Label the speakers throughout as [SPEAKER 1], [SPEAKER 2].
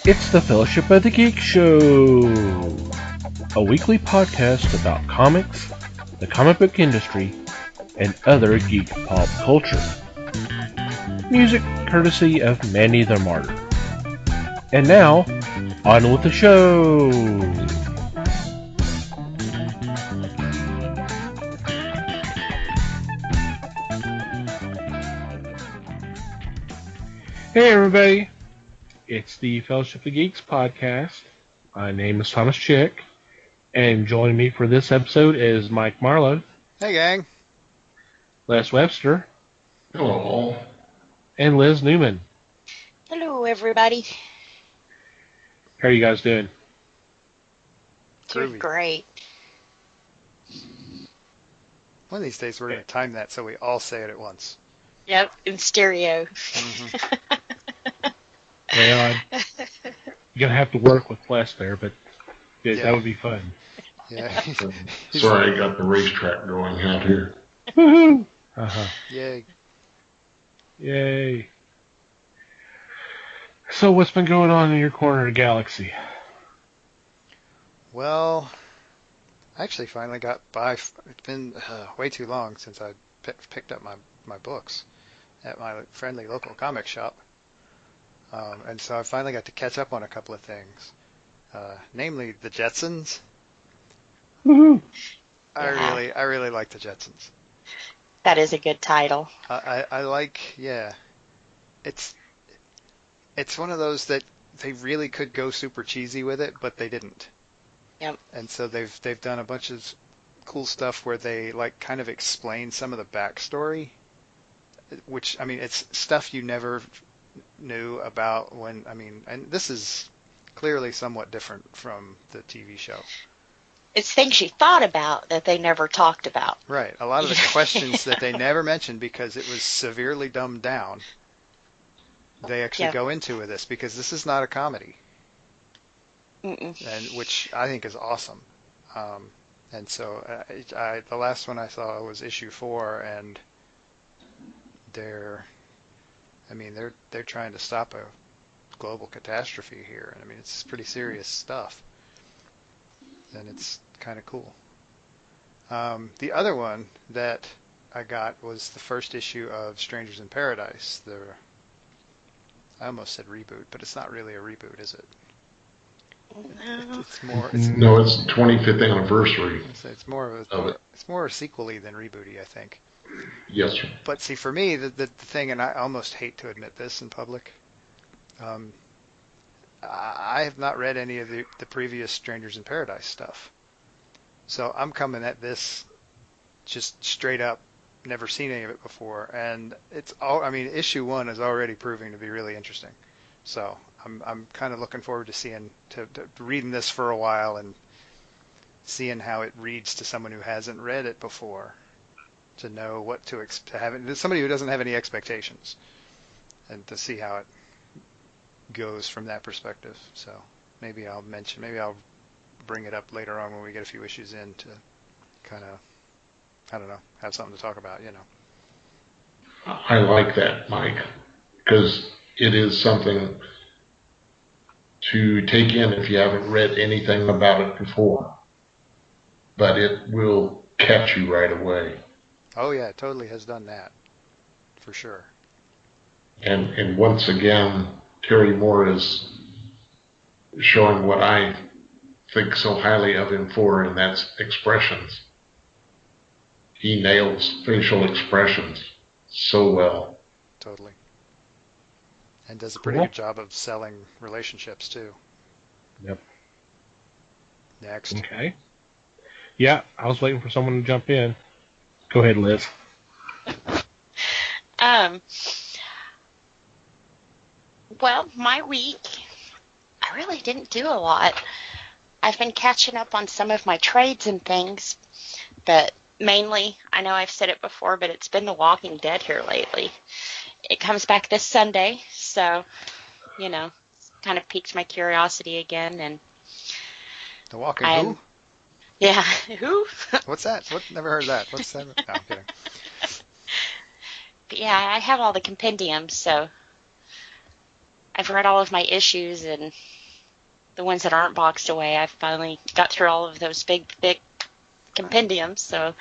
[SPEAKER 1] It's the Fellowship of the Geek Show, a weekly podcast about comics, the comic book industry, and other geek pop culture. Music courtesy of Manny the Martyr. And now, on with the show! Hey everybody! It's the Fellowship of the Geeks podcast. My name is Thomas Chick, and joining me for this episode is Mike Marlowe.
[SPEAKER 2] Hey gang.
[SPEAKER 1] Les Webster.
[SPEAKER 3] Hello.
[SPEAKER 1] And Liz Newman.
[SPEAKER 4] Hello, everybody.
[SPEAKER 1] How are you guys doing?
[SPEAKER 4] Doing great.
[SPEAKER 2] One of these days we're going to time that so we all say it at once.
[SPEAKER 4] Yep, in stereo.
[SPEAKER 2] Mm-hmm.
[SPEAKER 1] Well, you're going to have to work with Les there, but that would be fun.
[SPEAKER 2] Yeah.
[SPEAKER 3] Sorry, I got the racetrack going out here.
[SPEAKER 1] Woohoo! Uh-huh.
[SPEAKER 2] Yay.
[SPEAKER 1] Yay. So what's been going on in your corner of the galaxy?
[SPEAKER 2] Well, I actually finally got by. It's been way too long since I picked up my books at my friendly local comic shop. And so I finally got to catch up on a couple of things, namely the Jetsons.
[SPEAKER 1] Woohoo!
[SPEAKER 2] I really like the Jetsons.
[SPEAKER 4] That is a good title.
[SPEAKER 2] I like, it's one of those that they really could go super cheesy with it, but they didn't.
[SPEAKER 4] Yep.
[SPEAKER 2] And so they've done a bunch of cool stuff where they like kind of explain some of the backstory, which I mean it's stuff you never knew about and this is clearly somewhat different from the TV show.
[SPEAKER 4] It's things you thought about that they never talked about.
[SPEAKER 2] Right. A lot of the questions that they never mentioned because it was severely dumbed down, they actually go into with this because this is not a comedy. And which I think is awesome. And so the last one I saw was issue 4, and they're trying to stop a global catastrophe here. I mean, it's pretty serious stuff, and it's kind of cool. The other one that I got was the first issue of Strangers in Paradise. I almost said reboot, but it's not really a reboot, is it?
[SPEAKER 4] No.
[SPEAKER 2] It's more.
[SPEAKER 3] No, it's the 25th anniversary.
[SPEAKER 2] It's more it's more sequel-y than rebooty, I think.
[SPEAKER 3] Yes, sir.
[SPEAKER 2] But see, for me, the thing, and I almost hate to admit this in public, I have not read any of the previous Strangers in Paradise stuff. So I'm coming at this just straight up, never seen any of it before, and issue 1 is already proving to be really interesting. So I'm kind of looking forward to reading this for a while and seeing how it reads to someone who hasn't read it before, to know what to have somebody who doesn't have any expectations, and to see how it goes from that perspective. So maybe I'll bring it up later on when we get a few issues in to kind of, I don't know, have something to talk about,
[SPEAKER 3] I like that, Mike, because it is something to take in if you haven't read anything about it before. But it will catch you right away.
[SPEAKER 2] Oh yeah, it totally has done that, for sure.
[SPEAKER 3] And once again, Terry Moore is showing what I think so highly of him for, and that's expressions. He nails facial expressions so well.
[SPEAKER 2] Totally. And does a pretty good job of selling relationships, too.
[SPEAKER 1] Yep.
[SPEAKER 2] Next.
[SPEAKER 1] Okay. Yeah, I was waiting for someone to jump in. Go ahead, Liz.
[SPEAKER 4] Well, my week, I really didn't do a lot. I've been catching up on some of my trades and things, but mainly, I know I've said it before, but it's been The Walking Dead here lately. It comes back this Sunday, so, kind of piqued my curiosity again. And
[SPEAKER 2] The Walking who?
[SPEAKER 4] Yeah, who?
[SPEAKER 2] What's that? Never heard of that. What's that? No, I'm kidding.
[SPEAKER 4] But yeah, I have all the compendiums, so I've read all of my issues, and the ones that aren't boxed away. I finally got through all of those big, thick compendiums, so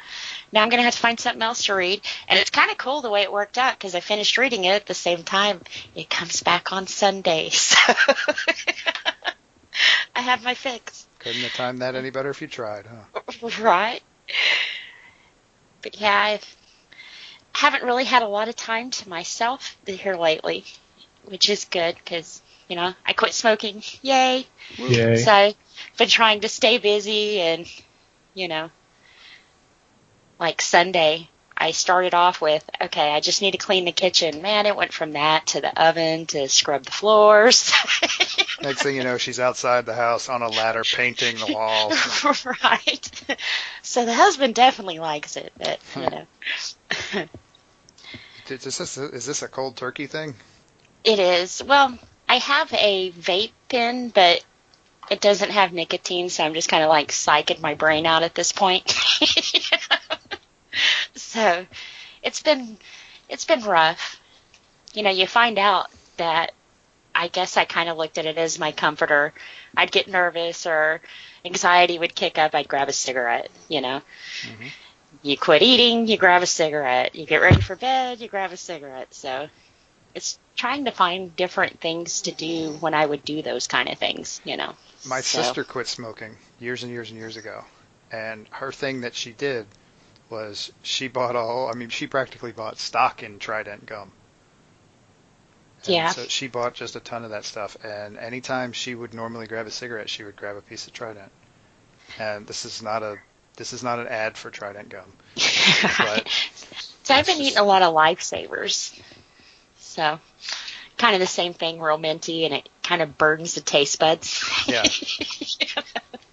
[SPEAKER 4] now I'm going to have to find something else to read. And it's kind of cool the way it worked out, because I finished reading it at the same time. It comes back on Sunday, so I have my fix.
[SPEAKER 2] Couldn't have timed that any better if you tried, huh?
[SPEAKER 4] Right. But yeah, I haven't really had a lot of time to myself here lately, which is good because, I quit smoking. Yay.
[SPEAKER 1] Yay.
[SPEAKER 4] So I've been trying to stay busy and, like Sunday, I started off with, okay, I just need to clean the kitchen. Man, it went from that to the oven to scrub the floors.
[SPEAKER 2] Next thing you know, she's outside the house on a ladder painting the walls.
[SPEAKER 4] Right. So the husband definitely likes it, but,
[SPEAKER 2] Is this a cold turkey thing?
[SPEAKER 4] It is. Well, I have a vape pen, but it doesn't have nicotine, so I'm just kind of like psyching my brain out at this point. So it's been rough. You find out that I guess I kind of looked at it as my comforter. I'd get nervous or anxiety would kick up, I'd grab a cigarette,
[SPEAKER 2] Mm-hmm.
[SPEAKER 4] You quit eating, you grab a cigarette. You get ready for bed, you grab a cigarette. So it's trying to find different things to do when I would do those kind of things,
[SPEAKER 2] My sister quit smoking years and years and years ago. And her thing that she did was she practically bought stock in Trident gum. And
[SPEAKER 4] yeah.
[SPEAKER 2] so she bought just a ton of that stuff. And anytime she would normally grab a cigarette, she would grab a piece of Trident. And this is not an ad for Trident gum. But
[SPEAKER 4] so I've been eating a lot of Lifesavers. So kind of the same thing, real minty, and it kind of burdens the taste buds.
[SPEAKER 2] Yeah.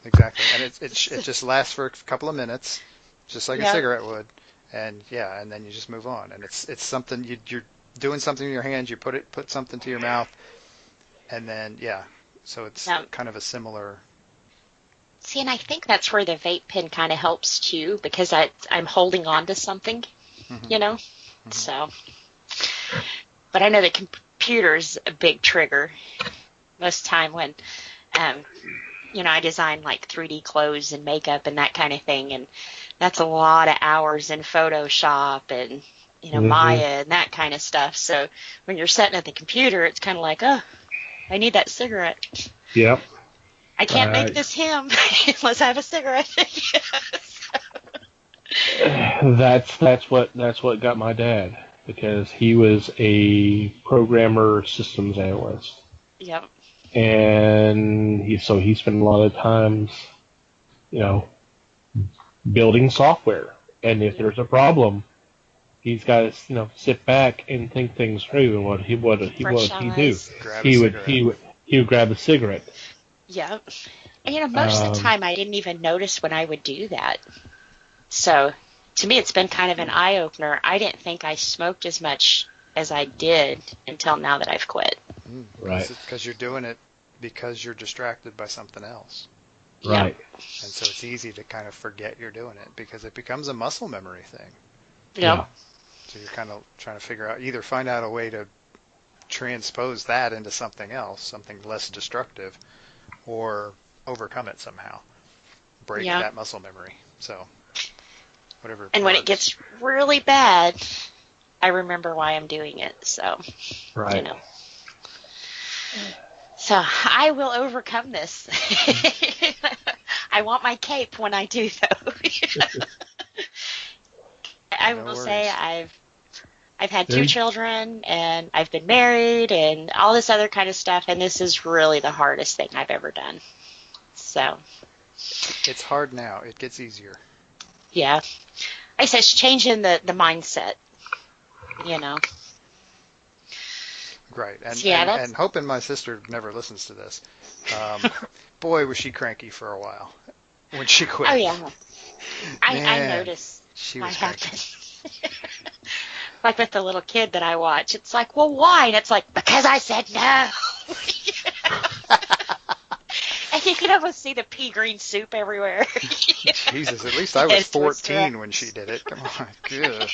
[SPEAKER 2] Exactly. And it just lasts for a couple of minutes, just like a cigarette would. And and then you just move on. And it's something you're doing something in your hands, you put something to your mouth, and then so it's kind of a similar.
[SPEAKER 4] See, and I think that's where the vape pen kind of helps too, because I'm holding on to something,
[SPEAKER 2] Mm-hmm.
[SPEAKER 4] So, but I know the computer's a big trigger most time when, I design like 3D clothes and makeup and that kind of thing, and that's a lot of hours in Photoshop and, Maya and that kind of stuff. So when you're sitting at the computer, it's kind of like, oh, I need that cigarette.
[SPEAKER 1] Yep.
[SPEAKER 4] I can't make this him unless I have a cigarette.
[SPEAKER 1] That's what got my dad, because he was a programmer systems analyst.
[SPEAKER 4] Yep.
[SPEAKER 1] And he spent a lot of times, building software. And if there's a problem, he's got to sit back and think things through. And what he do? He would grab a cigarette.
[SPEAKER 4] Yeah. And most of the time I didn't even notice when I would do that. So to me it's been kind of an eye-opener. I didn't think I smoked as much as I did until now that I've quit.
[SPEAKER 1] Right.
[SPEAKER 2] Because you're doing it because you're distracted by something else.
[SPEAKER 1] Right.
[SPEAKER 2] And so it's easy to kind of forget you're doing it because it becomes a muscle memory thing.
[SPEAKER 4] Yeah.
[SPEAKER 2] So you're kind of trying to figure out, either find out a way to transpose that into something else, something less destructive, or overcome it somehow. Break that muscle memory. So whatever.
[SPEAKER 4] And when it gets really bad, I remember why I'm doing it. So,
[SPEAKER 1] right.
[SPEAKER 4] So I will overcome this. I want my cape when I do, though. I will say I've had 2 children, and I've been married, and all this other kind of stuff, and this is really the hardest thing I've ever done. So.
[SPEAKER 2] It's hard now. It gets easier.
[SPEAKER 4] Yeah. I said it's changing the mindset,
[SPEAKER 2] Right. And,
[SPEAKER 4] so,
[SPEAKER 2] and hoping my sister never listens to this. Boy, was she cranky for a while when she quit.
[SPEAKER 4] Oh, yeah. I noticed.
[SPEAKER 2] She was cranky.
[SPEAKER 4] Like with the little kid that I watch. It's like, well, why? And it's like, because I said no. And you can almost see the pea green soup everywhere.
[SPEAKER 2] Jesus, at least I was 14 when she did it. Come on. Good.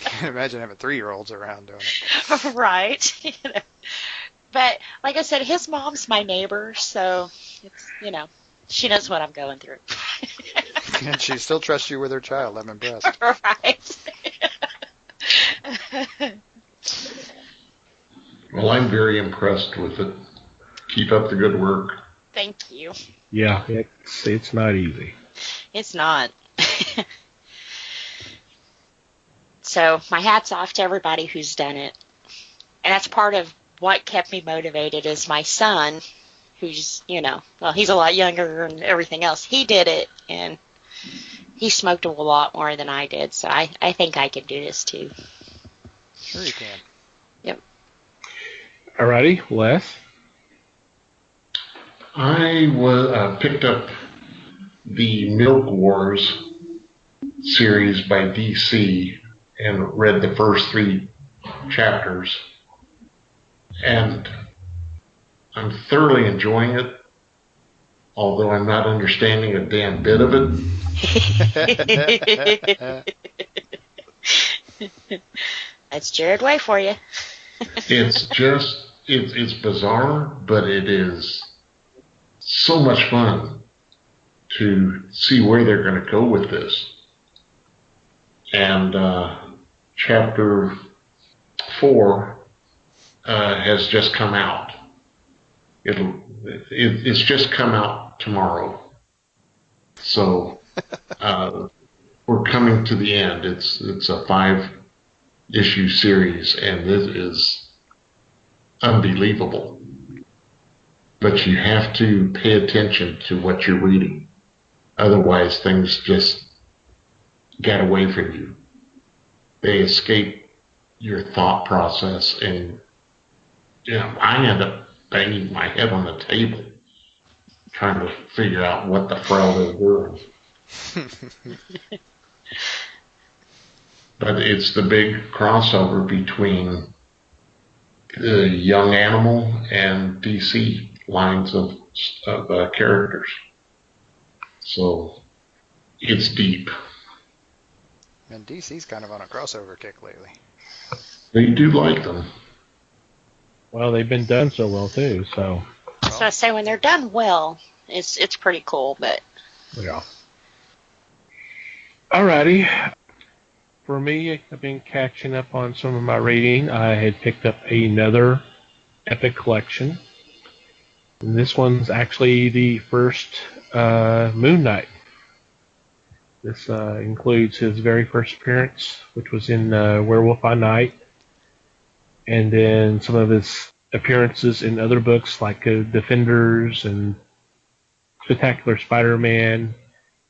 [SPEAKER 2] Can't imagine having 3-year-olds around doing it.
[SPEAKER 4] Right. But like I said, his mom's my neighbor, so it's, she knows what I'm going through.
[SPEAKER 2] And she still trusts you with her child. I'm impressed.
[SPEAKER 4] Right.
[SPEAKER 3] Well, I'm very impressed with it. Keep up the good work.
[SPEAKER 4] Thank you.
[SPEAKER 1] Yeah, it's not easy.
[SPEAKER 4] It's not. So my hat's off to everybody who's done it. And that's part of what kept me motivated is my son, who's, he's a lot younger and everything else. He did it, and he smoked a lot more than I did. So I think I can do this too.
[SPEAKER 2] Sure you can.
[SPEAKER 4] Yep.
[SPEAKER 1] Alrighty, Les?
[SPEAKER 3] I picked up the Milk Wars series by DC and read the first 3 chapters. And I'm thoroughly enjoying it, although I'm not understanding a damn bit of it.
[SPEAKER 4] That's Jared Way for you.
[SPEAKER 3] It's bizarre, but it is so much fun to see where they're going to go with this. And chapter 4 has just come out. It's just come out tomorrow. So we're coming to the end. It's a 5-issue series, and it is unbelievable. But you have to pay attention to what you're reading. Otherwise, things just get away from you. They escape your thought process, and I end up banging my head on the table trying to figure out what the frell they're doing. But it's the big crossover between the Young Animal and DC lines of characters. So it's deep.
[SPEAKER 2] And DC's kind of on a crossover kick lately.
[SPEAKER 3] They do like them.
[SPEAKER 1] Well, they've been done so well too, so.
[SPEAKER 4] So I say when they're done well, it's pretty cool, but.
[SPEAKER 1] Yeah. Alrighty. For me, I've been catching up on some of my reading. I had picked up another epic collection. And this one's actually the first Moon Knight. This includes his very first appearance, which was in Werewolf by Night, and then some of his appearances in other books like Defenders and Spectacular Spider-Man,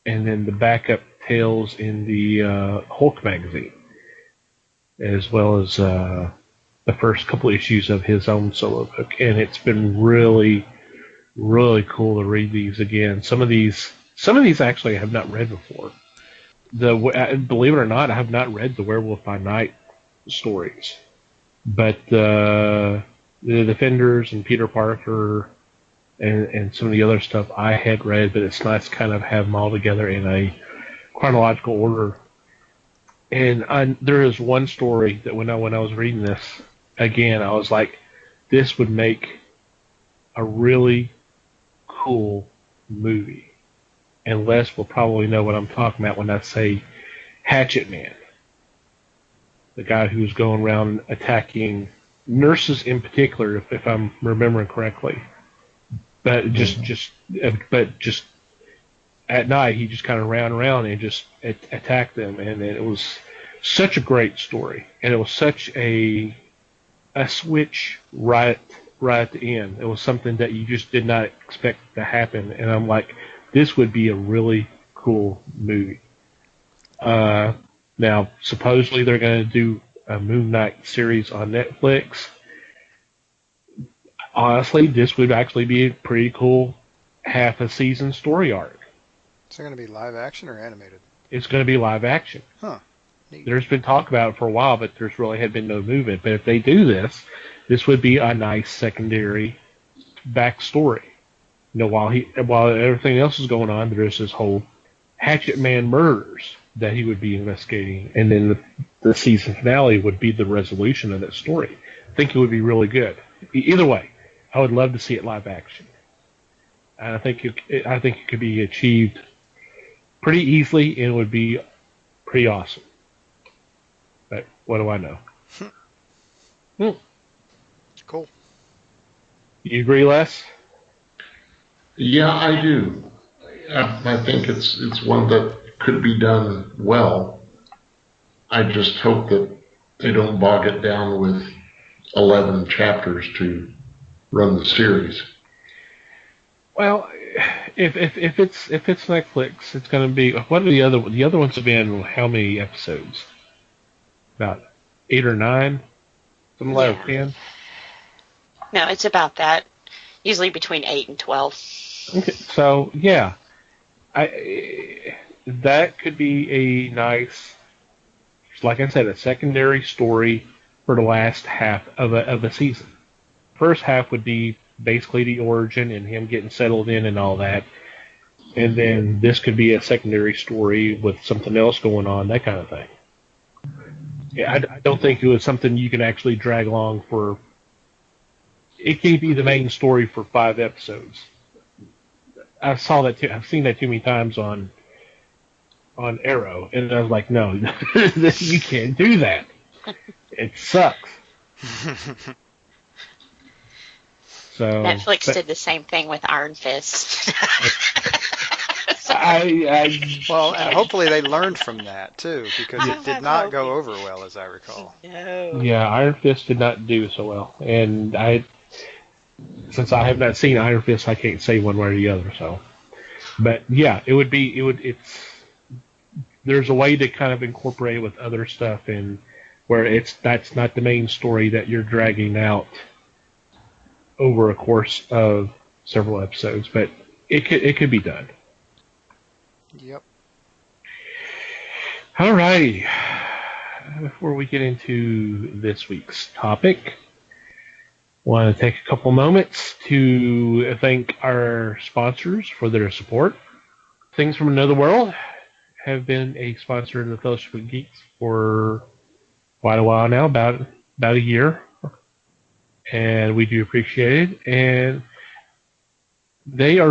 [SPEAKER 1] and then the backup tales in the Hulk magazine, as well as the first couple issues of his own solo book. And it's been really, really cool to read these again. Some of these actually I have not read before. Believe it or not, I have not read the Werewolf by Night stories, but the Defenders and Peter Parker and some of the other stuff I had read. But it's nice to kind of have them all together in a chronological order. And there is one story that when I was reading this again, I was like, this would make a really cool movie. And Les will probably know what I'm talking about when I say Hatchet Man. The guy who's going around attacking nurses in particular, if I'm remembering correctly. But just at night, he just kind of ran around and just attacked them. And it was such a great story. And it was such a switch right at the end. It was something that you just did not expect to happen. And I'm like, this would be a really cool movie. Now, supposedly they're going to do a Moon Knight series on Netflix. Honestly, this would actually be a pretty cool half-a-season story arc.
[SPEAKER 2] Is it going to be live action or animated?
[SPEAKER 1] It's going to be live action.
[SPEAKER 2] Huh. Neat.
[SPEAKER 1] There's been talk about it for a while, but there's really had been no movement. But if they do this would be a nice secondary backstory. While everything else is going on, there is this whole Hatchet Man murders that he would be investigating, and then the season finale would be the resolution of that story. I think it would be really good. Either way, I would love to see it live action. And I think it could be achieved pretty easily, and it would be pretty awesome. But what do I know? Hmm.
[SPEAKER 2] Cool.
[SPEAKER 1] You agree, Les?
[SPEAKER 3] Yeah, I do. I think it's one that could be done well. I just hope that they don't bog it down with 11 chapters to run the series.
[SPEAKER 1] Well, if it's Netflix, it's going to be, what are the other ones have been how many episodes? About 8 or 9, something like 10.
[SPEAKER 4] No, it's about that. Usually between 8 and 12.
[SPEAKER 1] Okay, so yeah, that could be a nice, like I said, a secondary story for the last half of a season. First half would be basically the origin and him getting settled in and all that. And then this could be a secondary story with something else going on, that kind of thing. Yeah, I don't think it was something you can actually drag along for. It can't be the main story for 5 episodes. I've seen that too many times on Arrow, and I was like, no, you can't do that. It sucks. So
[SPEAKER 4] Netflix did the same thing with Iron Fist.
[SPEAKER 2] Well, and hopefully they learned from that too, because it did not go over well, as I recall.
[SPEAKER 4] No.
[SPEAKER 1] Yeah, Iron Fist did not do so well, and since I have not seen Iron Fist, I can't say one way or the other. So, but yeah, there's a way to kind of incorporate it with other stuff, and where that's not the main story that you're dragging out over a course of several episodes, but it could be done.
[SPEAKER 2] Yep.
[SPEAKER 1] Alrighty. Before we get into this week's topic, I want to take a couple moments to thank our sponsors for their support. Things from Another World have been a sponsor of the Fellowship of Geeks for quite a while now, about a year, and we do appreciate it. And they're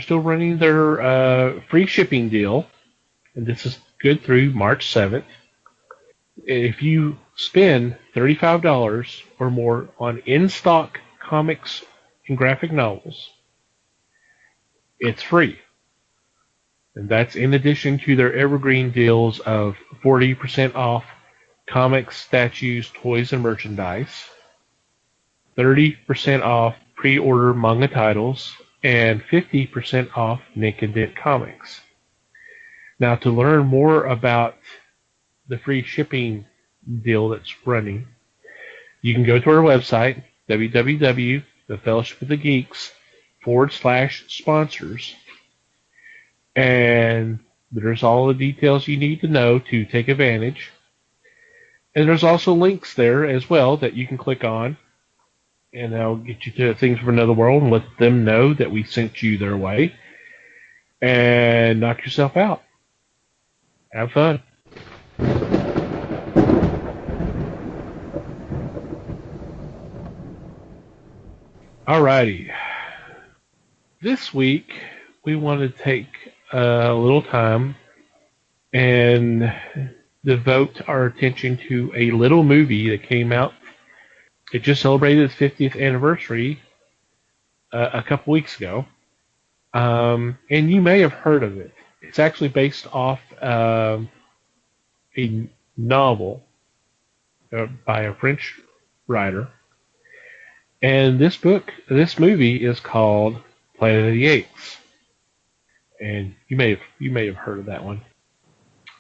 [SPEAKER 1] still running their free shipping deal, and this is good through March 7th. If you spend $35 or more on in-stock comics and graphic novels, it's free. And that's in addition to their evergreen deals of 40% off comics, statues, toys, and merchandise, 30% off pre-order manga titles, and 50% off Nick and Dent comics. Now, to learn more about the free shipping deal that's running, you can go to our website, www.thefellowshipofthegeeks.com/sponsors, and there's all the details you need to know to take advantage. And there's also links there as well that you can click on, and that'll get you to Things from Another World and let them know that we sent you their way. And knock yourself out. Have fun. Alrighty. This week, we want to take a little time and devote our attention to a little movie that came out. It just celebrated its 50th anniversary a couple weeks ago. And you may have heard of it. It's actually based off a novel by a French writer. And this movie is called Planet of the Apes. And you may have heard of that one.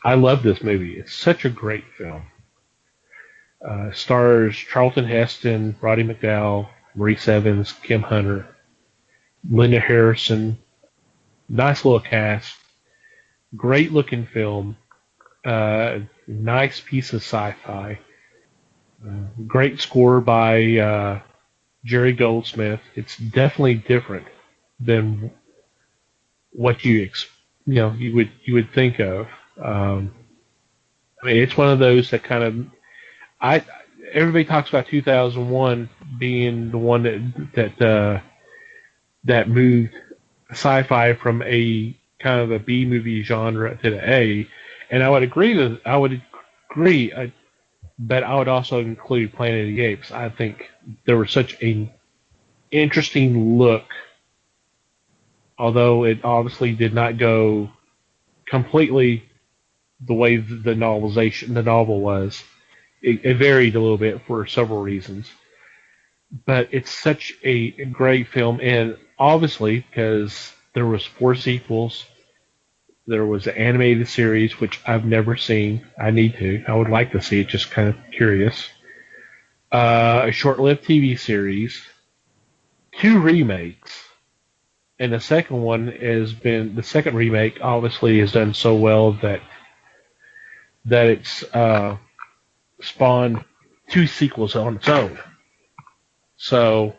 [SPEAKER 1] I love this movie. It's such a great film. Stars Charlton Heston, Roddy McDowall, Maurice Evans, Kim Hunter, Linda Harrison. Nice little cast. Great looking film. Nice piece of sci-fi. Great score by Jerry Goldsmith. It's definitely different than what you would think of. I mean, it's one of those that kind of everybody talks about 2001 being the one that moved sci-fi from a kind of a B movie genre to the A, and I would agree, but I would also include Planet of the Apes. I think there was such an interesting look, although it obviously did not go completely the way the novel was. It varied a little bit for several reasons, but it's such a great film, and obviously because there was 4 sequels. There was an animated series which I've never seen. I need to. I would like to see it. Just kind of curious. A short-lived TV series, 2 remakes, and the second one has been the second remake. Obviously, has done so well that it's spawned 2 sequels on its own. So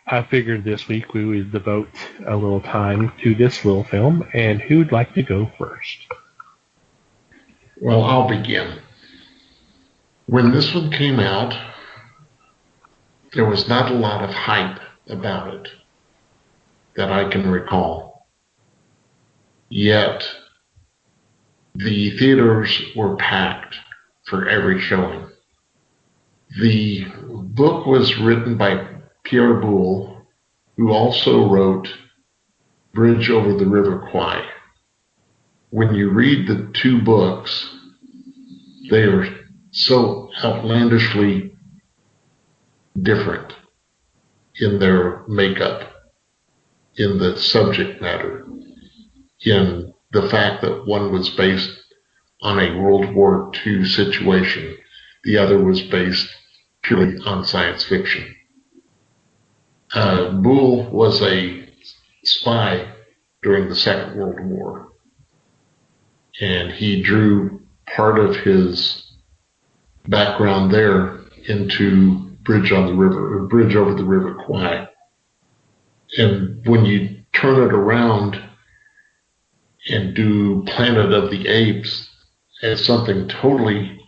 [SPEAKER 1] I figured this week we would devote a little time to this little film, and who'd like to go first?
[SPEAKER 3] Well, I'll begin. When this one came out, there was not a lot of hype about it that I can recall. Yet, the theaters were packed for every showing. The book was written by Pierre Boulle, who also wrote Bridge Over the River Kwai. When you read the 2 books, they are so outlandishly different in their makeup, in the subject matter, in the fact that one was based on a World War II situation, the other was based purely on science fiction. Boulle was a spy during the Second World War, and he drew part of his background there into Bridge Over the River Kwai. And when you turn it around and do Planet of the Apes as something totally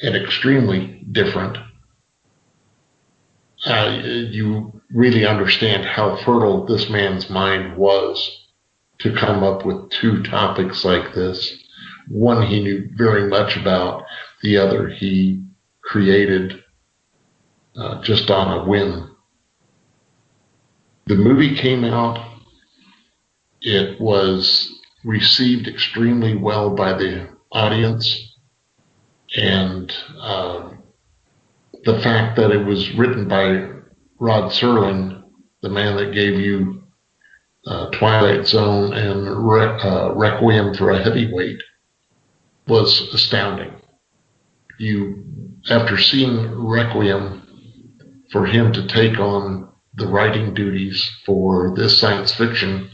[SPEAKER 3] and extremely different, you really understand how fertile this man's mind was to come up with 2 topics like this. One he knew very much about, the other he created just on a whim. The movie came out. It was received extremely well by the audience, and the fact that it was written by Rod Serling, the man that gave you Twilight Zone and Requiem for a Heavyweight, was astounding. After seeing Requiem, for him to take on the writing duties for this science fiction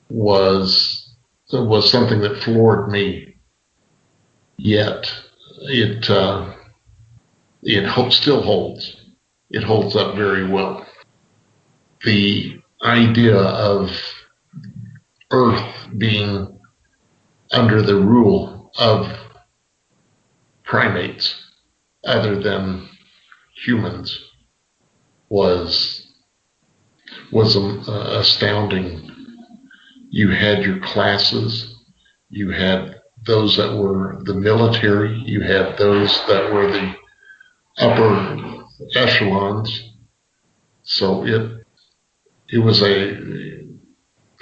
[SPEAKER 3] was something that floored me. Yet it still holds. It holds up very well. The idea of Earth being under the rule of primates other than humans was astounding. You had your classes, you had those that were the military, you had those that were the upper echelons. So it was a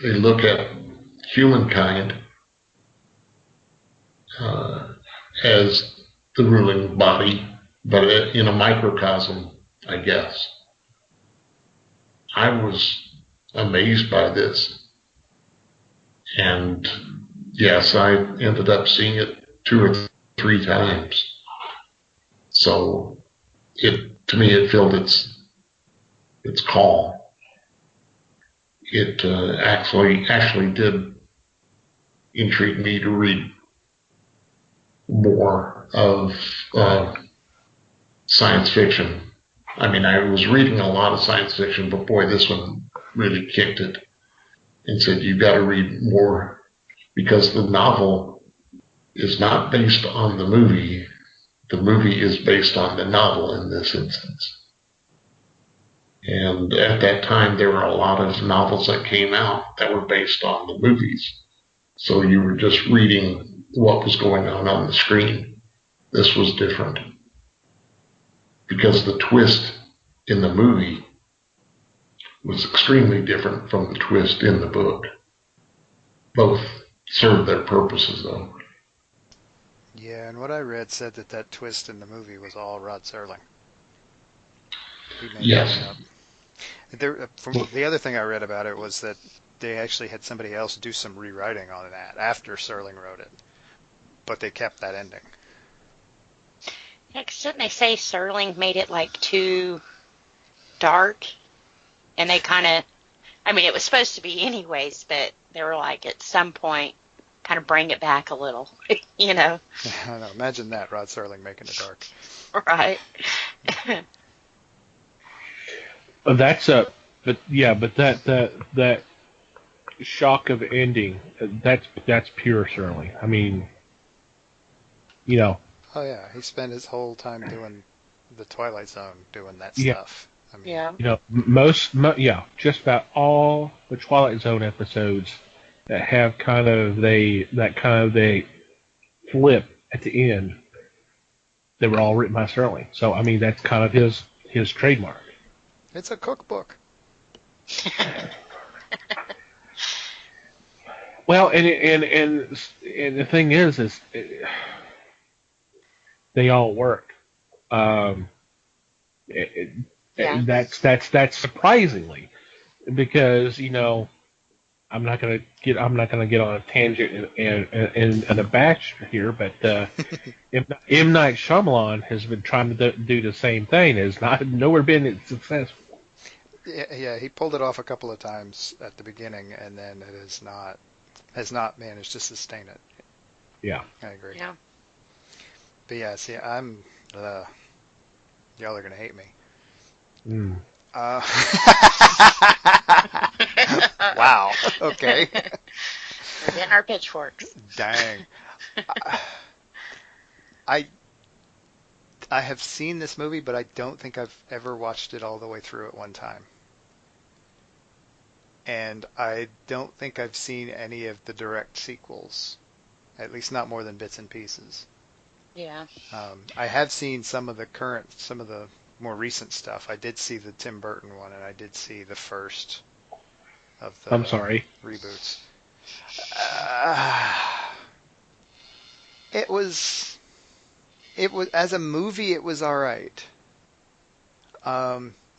[SPEAKER 3] look at humankind as the ruling body, but in a microcosm, I guess. I was amazed by this. And yes, I ended up seeing it 2 or 3 times. So to me, it filled its call. It actually did intrigue me to read more of science fiction. I mean, I was reading a lot of science fiction, but boy, this one really kicked it and said, you've got to read more, because the novel is not based on the movie. The movie is based on the novel in this instance. And at that time, there were a lot of novels that came out that were based on the movies. So you were just reading what was going on the screen. This was different because the twist in the movie was extremely different from the twist in the book. Both served their purposes, though.
[SPEAKER 2] Yeah, and what I read said that twist in the movie was all Rod Serling. He made
[SPEAKER 3] Yes.
[SPEAKER 2] that up. From the other thing I read about it was that they actually had somebody else do some rewriting on that after Serling wrote it, but they kept that ending.
[SPEAKER 4] Yeah, 'cause didn't they say Serling made it like too dark? And they kind of, I mean, it was supposed to be anyways, but they were like at some point kind of bring it back a little, you know?
[SPEAKER 2] I don't know. Imagine that, Rod Serling making it dark.
[SPEAKER 4] Right.
[SPEAKER 1] That's but that shock of ending, that's pure Serling. I mean, you know.
[SPEAKER 2] Oh yeah, he spent his whole time doing the Twilight Zone, doing that
[SPEAKER 1] Yeah.
[SPEAKER 2] stuff. I mean,
[SPEAKER 4] Yeah.
[SPEAKER 1] You know, just about all the Twilight Zone episodes that have kind of they flip at the end, they were all written by Serling. So I mean, that's kind of his trademark.
[SPEAKER 2] it's a cookbook.
[SPEAKER 1] Well, and the thing is they all work.
[SPEAKER 4] Yeah.
[SPEAKER 1] That's surprisingly, because I'm not gonna get on a tangent and a bash here, but M. Night Shyamalan has been trying to do the same thing. Has nowhere been successful.
[SPEAKER 2] Yeah, he pulled it off a couple of times at the beginning, and then it has not managed to sustain it.
[SPEAKER 1] Yeah.
[SPEAKER 2] I agree.
[SPEAKER 4] Yeah.
[SPEAKER 2] But yeah, see, y'all are gonna hate me.
[SPEAKER 1] Mm.
[SPEAKER 2] Wow. Okay.
[SPEAKER 4] We're getting our pitchforks.
[SPEAKER 2] Dang. I have seen this movie, but I don't think I've ever watched it all the way through at one time. And I don't think I've seen any of the direct sequels, at least not more than bits and pieces.
[SPEAKER 4] Yeah.
[SPEAKER 2] I have seen some of the more recent stuff. I did see the Tim Burton one, and I did see the first of the
[SPEAKER 1] I'm sorry.
[SPEAKER 2] reboots. It was as a movie, it was all right.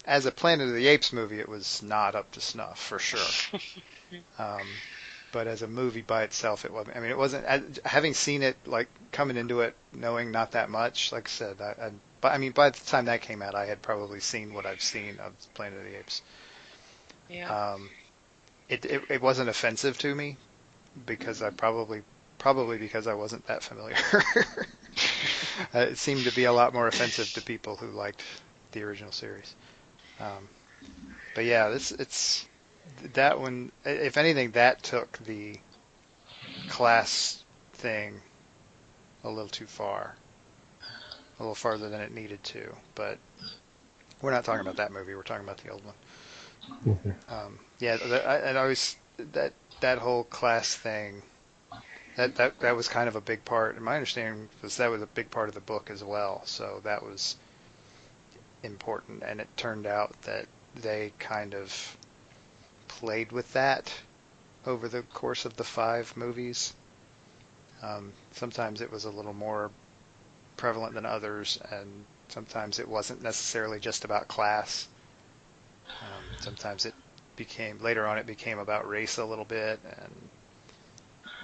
[SPEAKER 2] As a Planet of the Apes movie, it was not up to snuff for sure. But as a movie by itself, it wasn't. I mean, it wasn't. Having seen it, like coming into it, knowing not that much. Like I said, by the time that came out, I had probably seen what I've seen of Planet of the Apes.
[SPEAKER 4] Yeah.
[SPEAKER 2] It wasn't offensive to me because I probably because I wasn't that familiar. It seemed to be a lot more offensive to people who liked the original series. But yeah, it's that one. If anything, that took the class thing a little too far, a little farther than it needed to. But we're not talking about that movie. We're talking about the old one.
[SPEAKER 1] Mm-hmm.
[SPEAKER 2] Yeah, and I always that whole class thing. That was kind of a big part. And my understanding was that was a big part of the book as well. So that was important. And it turned out that they kind of played with that over the course of the 5 movies. Sometimes it was a little more prevalent than others, and sometimes it wasn't necessarily just about class. Sometimes later on it became about race a little bit, and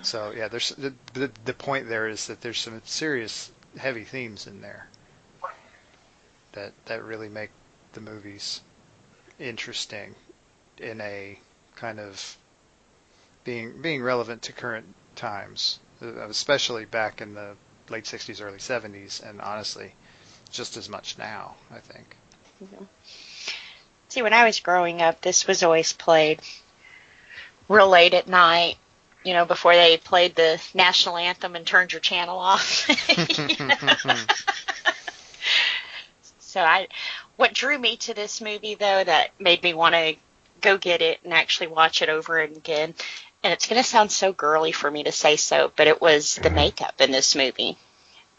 [SPEAKER 2] so yeah, there's the point there is that there's some serious heavy themes in there that really make the movies interesting in a kind of being relevant to current times, especially back in the late 60s, early 70s, and honestly, just as much now, I think.
[SPEAKER 4] Yeah. See, when I was growing up, this was always played real late at night, before they played the national anthem and turned your channel off. What drew me to this movie, though, that made me want to go get it and actually watch it over again, and it's going to sound so girly for me to say so, but it was the makeup in this movie.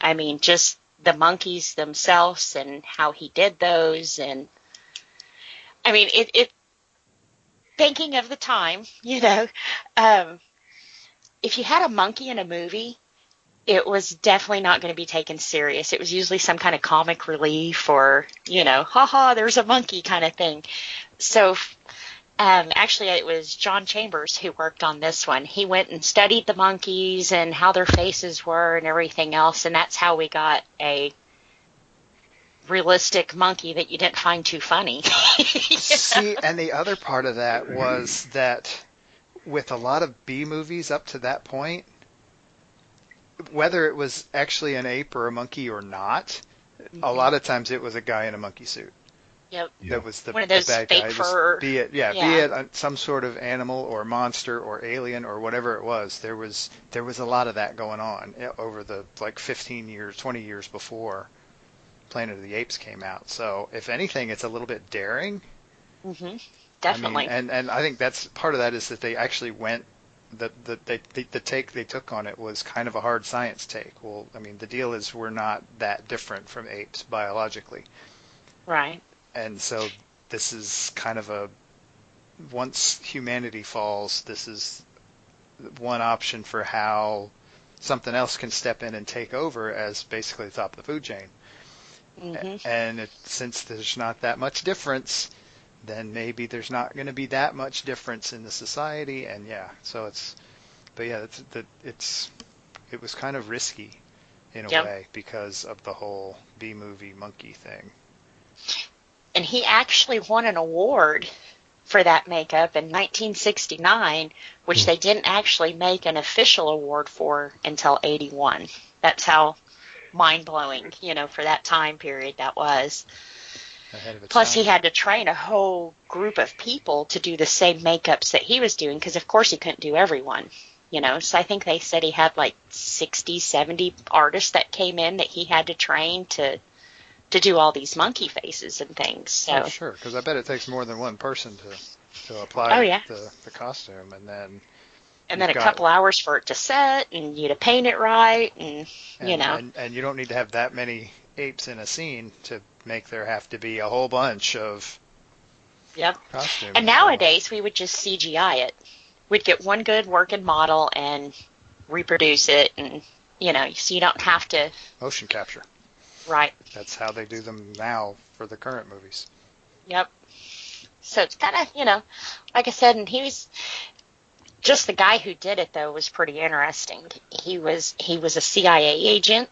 [SPEAKER 4] I mean, just the monkeys themselves and how he did those, and I mean, thinking of the time, if you had a monkey in a movie, it was definitely not going to be taken serious. It was usually some kind of comic relief or, haha, there's a monkey kind of thing. So actually, it was John Chambers who worked on this one. He went and studied the monkeys and how their faces were and everything else, and that's how we got a realistic monkey that you didn't find too funny.
[SPEAKER 2] See, and the other part of that was that with a lot of B movies up to that point, whether it was actually an ape or a monkey or not, a lot of times it was a guy in a monkey suit.
[SPEAKER 4] Yep.
[SPEAKER 2] That was the
[SPEAKER 4] one of those
[SPEAKER 2] bad
[SPEAKER 4] fake
[SPEAKER 2] guy.
[SPEAKER 4] fur.
[SPEAKER 2] Be it some sort of animal or monster or alien or whatever it was. There was a lot of that going on over the 15 years, 20 years before Planet of the Apes came out. So if anything, it's a little bit daring.
[SPEAKER 4] Mm-hmm. Definitely.
[SPEAKER 2] I mean, and I think that's part of that is that they actually went. The take they took on it was kind of a hard science take. Well, I mean, the deal is we're not that different from apes biologically.
[SPEAKER 4] Right.
[SPEAKER 2] And so this is kind of once humanity falls, this is one option for how something else can step in and take over as basically the top of the food chain. Mm-hmm. And since there's not that much difference, then maybe there's not going to be that much difference in the society. And it was kind of risky in a way because of the whole B-movie monkey thing.
[SPEAKER 4] And he actually won an award for that makeup in 1969, which they didn't actually make an official award for until 81. That's how mind-blowing, for that time period that was. Plus, he had to train a whole group of people to do the same makeups that he was doing, because, of course, he couldn't do everyone, So I think they said he had 60, 70 artists that came in that he had to train to do all these monkey faces and things. So.
[SPEAKER 2] Oh, sure, because I bet it takes more than one person to apply the costume, and then
[SPEAKER 4] a couple hours for it to set, and you to paint it right, and
[SPEAKER 2] you don't need to have that many apes in a scene to make there have to be a whole bunch of costumes.
[SPEAKER 4] And nowadays we would just CGI it. We'd get one good working model and reproduce it, and so you don't have to
[SPEAKER 2] motion capture.
[SPEAKER 4] Right.
[SPEAKER 2] That's how they do them now for the current movies.
[SPEAKER 4] Yep. So it's kind of, like I said, and he was just the guy who did it, though, was pretty interesting. He was a CIA agent.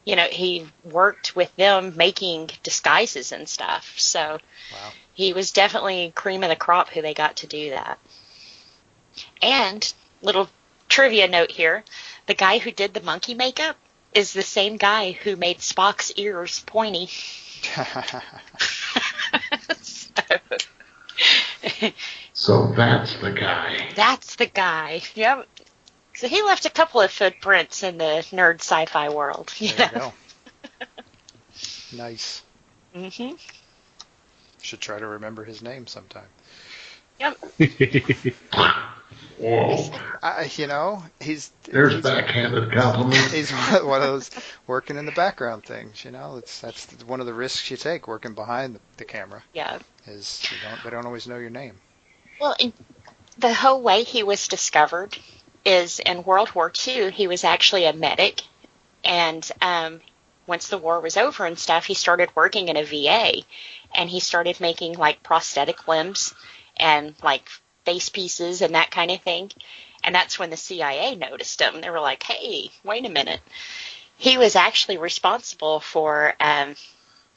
[SPEAKER 4] He worked with them making disguises and stuff. So he was definitely cream of the crop who they got to do that. And little trivia note here, the guy who did the monkey makeup is the same guy who made Spock's ears pointy.
[SPEAKER 3] So that's the guy.
[SPEAKER 4] That's the guy. Yep. So he left a couple of footprints in the nerd sci-fi world.
[SPEAKER 2] There you go. Nice.
[SPEAKER 4] Mm-hmm.
[SPEAKER 2] Should try to remember his name sometime.
[SPEAKER 4] Yep.
[SPEAKER 3] Whoa.
[SPEAKER 2] He's
[SPEAKER 3] backhanded compliments.
[SPEAKER 2] He's one of those working in the background things. That's one of the risks you take working behind the camera.
[SPEAKER 4] Yeah.
[SPEAKER 2] Is they don't always know your name.
[SPEAKER 4] Well, the whole way he was discovered is in World War II. He was actually a medic, and once the war was over and stuff, he started working in a VA, and he started making prosthetic limbs and face pieces and that kind of thing. And that's when the CIA noticed him. They were like, hey, wait a minute. He was actually responsible for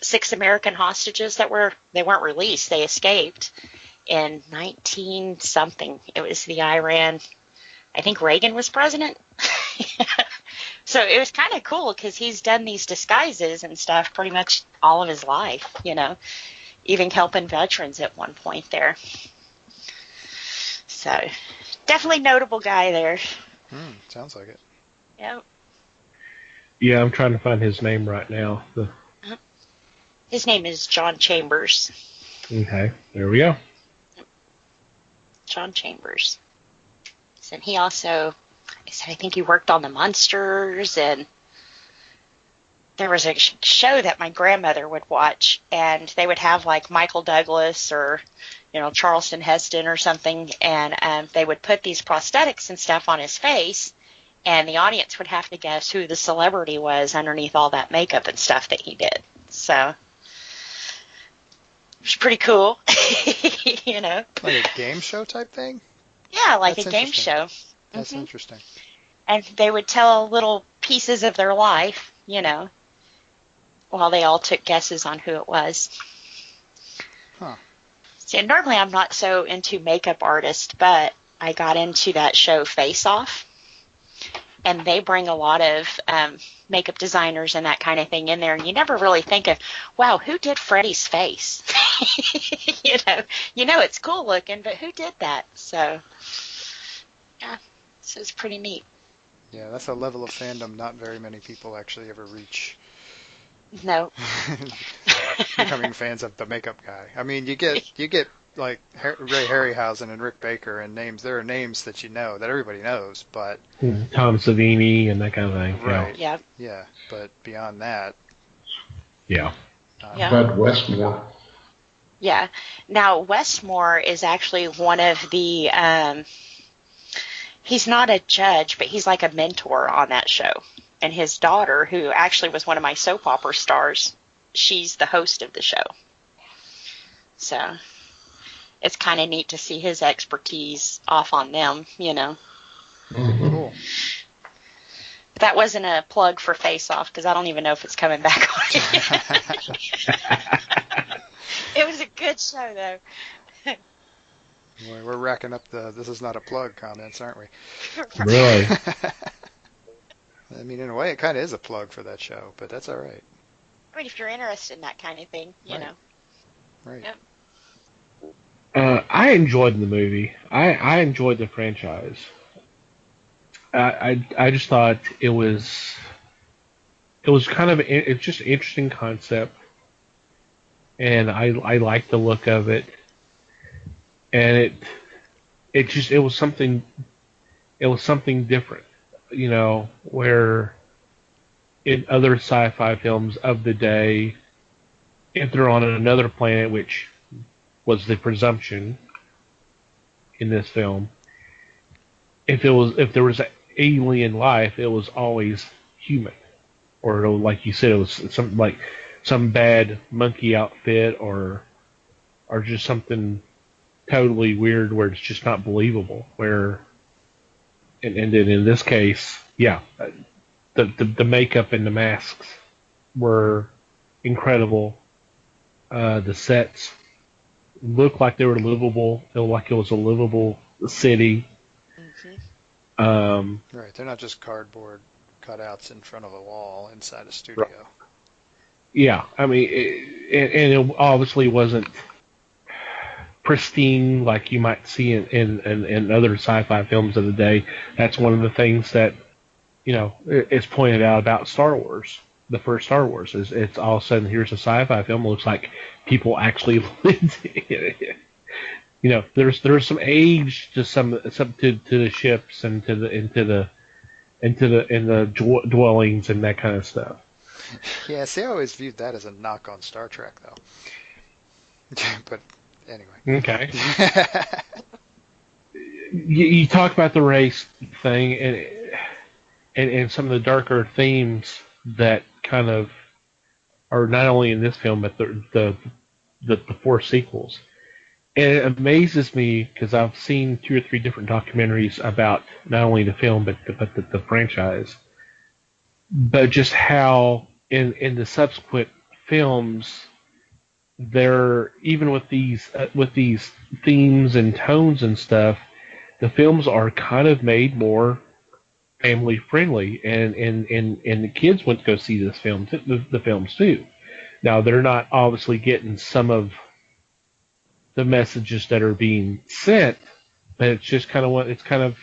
[SPEAKER 4] 6 American hostages they weren't released. They escaped in 19-something. It was the Iran. I think Reagan was president. So it was kind of cool because he's done these disguises and stuff pretty much all of his life, even helping veterans at one point there. So definitely notable guy there.
[SPEAKER 2] Sounds like it.
[SPEAKER 4] Yep.
[SPEAKER 1] Yeah, I'm trying to find his name right now.
[SPEAKER 4] His name is John Chambers.
[SPEAKER 1] Okay, there we go.
[SPEAKER 4] John Chambers. And he also, I think he worked on the Munsters, and there was a show that my grandmother would watch, and they would have like Michael Douglas or, Charleston Heston or something, and they would put these prosthetics and stuff on his face, and the audience would have to guess who the celebrity was underneath all that makeup and stuff that he did. So it was pretty cool,
[SPEAKER 2] Like a game show type thing?
[SPEAKER 4] Yeah, like
[SPEAKER 2] That's
[SPEAKER 4] a game show.
[SPEAKER 2] That's interesting.
[SPEAKER 4] And they would tell little pieces of their life, while they all took guesses on who it was.
[SPEAKER 2] Huh.
[SPEAKER 4] See, normally I'm not so into makeup artists, but I got into that show Face Off, and they bring a lot of makeup designers and that kind of thing in there, and you never really think of, wow, who did Freddy's face? It's cool looking, but who did that? So, yeah, so it's pretty neat.
[SPEAKER 2] Yeah, that's a level of fandom not very many people actually ever reach.
[SPEAKER 4] No.
[SPEAKER 2] Becoming fans of the makeup guy. I mean, you get like Ray Harryhausen and Rick Baker and names. There are names that that everybody knows, but
[SPEAKER 1] Tom Savini and that kind of thing.
[SPEAKER 2] Right.
[SPEAKER 4] Yeah.
[SPEAKER 2] Yeah, but beyond that.
[SPEAKER 1] Yeah.
[SPEAKER 4] Yeah.
[SPEAKER 3] Bud Westmore.
[SPEAKER 4] Yeah. Now, Westmore is actually one of the, he's not a judge, but he's like a mentor on that show. And his daughter, who actually was one of my soap opera stars, she's the host of the show. So it's kind of neat to see his expertise off on them,
[SPEAKER 3] Mm-hmm.
[SPEAKER 2] Cool.
[SPEAKER 4] But that wasn't a plug for Face Off, because I don't even know if it's coming back on. It was a good show, though.
[SPEAKER 2] Boy, we're racking up the "this is not a plug" comments, aren't we?
[SPEAKER 1] Really?
[SPEAKER 2] I mean, in a way, it kind of is a plug for that show, but that's all right.
[SPEAKER 4] I mean, if you're interested in that kind of thing,
[SPEAKER 2] Right.
[SPEAKER 4] know.
[SPEAKER 2] Right.
[SPEAKER 4] Yep.
[SPEAKER 1] I enjoyed the movie. I enjoyed the franchise. I just thought it was kind of it's just an interesting concept, and I liked the look of it, and it was something different, where in other sci-fi films of the day, if they're on another planet, which was the presumption in this film, if there was alien life, it was always human, or like you said, it was some bad monkey outfit, or just something totally weird where it's just not believable. Where and then in this case, yeah, the makeup and the masks were incredible. The sets looked like they were livable. It looked like it was a livable city.
[SPEAKER 2] Right. They're not just cardboard cutouts in front of a wall inside a studio.
[SPEAKER 1] Right. Yeah, I mean, it obviously wasn't pristine like you might see in other sci-fi films of the day. That's one of the things that is pointed out about Star Wars. The first Star Wars is it's all of a sudden here's a sci-fi film. It looks like people actually lived in it. There's some age to some to the ships and in the dwellings and that kind of stuff.
[SPEAKER 2] Yeah, see, I always viewed that as a knock on Star Trek, though. But anyway.
[SPEAKER 1] Okay. You talk about the race thing and some of the darker themes that kind of are not only in this film but the four sequels. And it amazes me because I've seen 2 or 3 different documentaries about not only the film but the franchise, but just how in the subsequent films, they're even with these themes and tones and stuff, the films are kind of made more family friendly, and the kids went to go see this film, the films too. Now they're not obviously getting some of the messages that are being sent, but it's just kind of it's kind of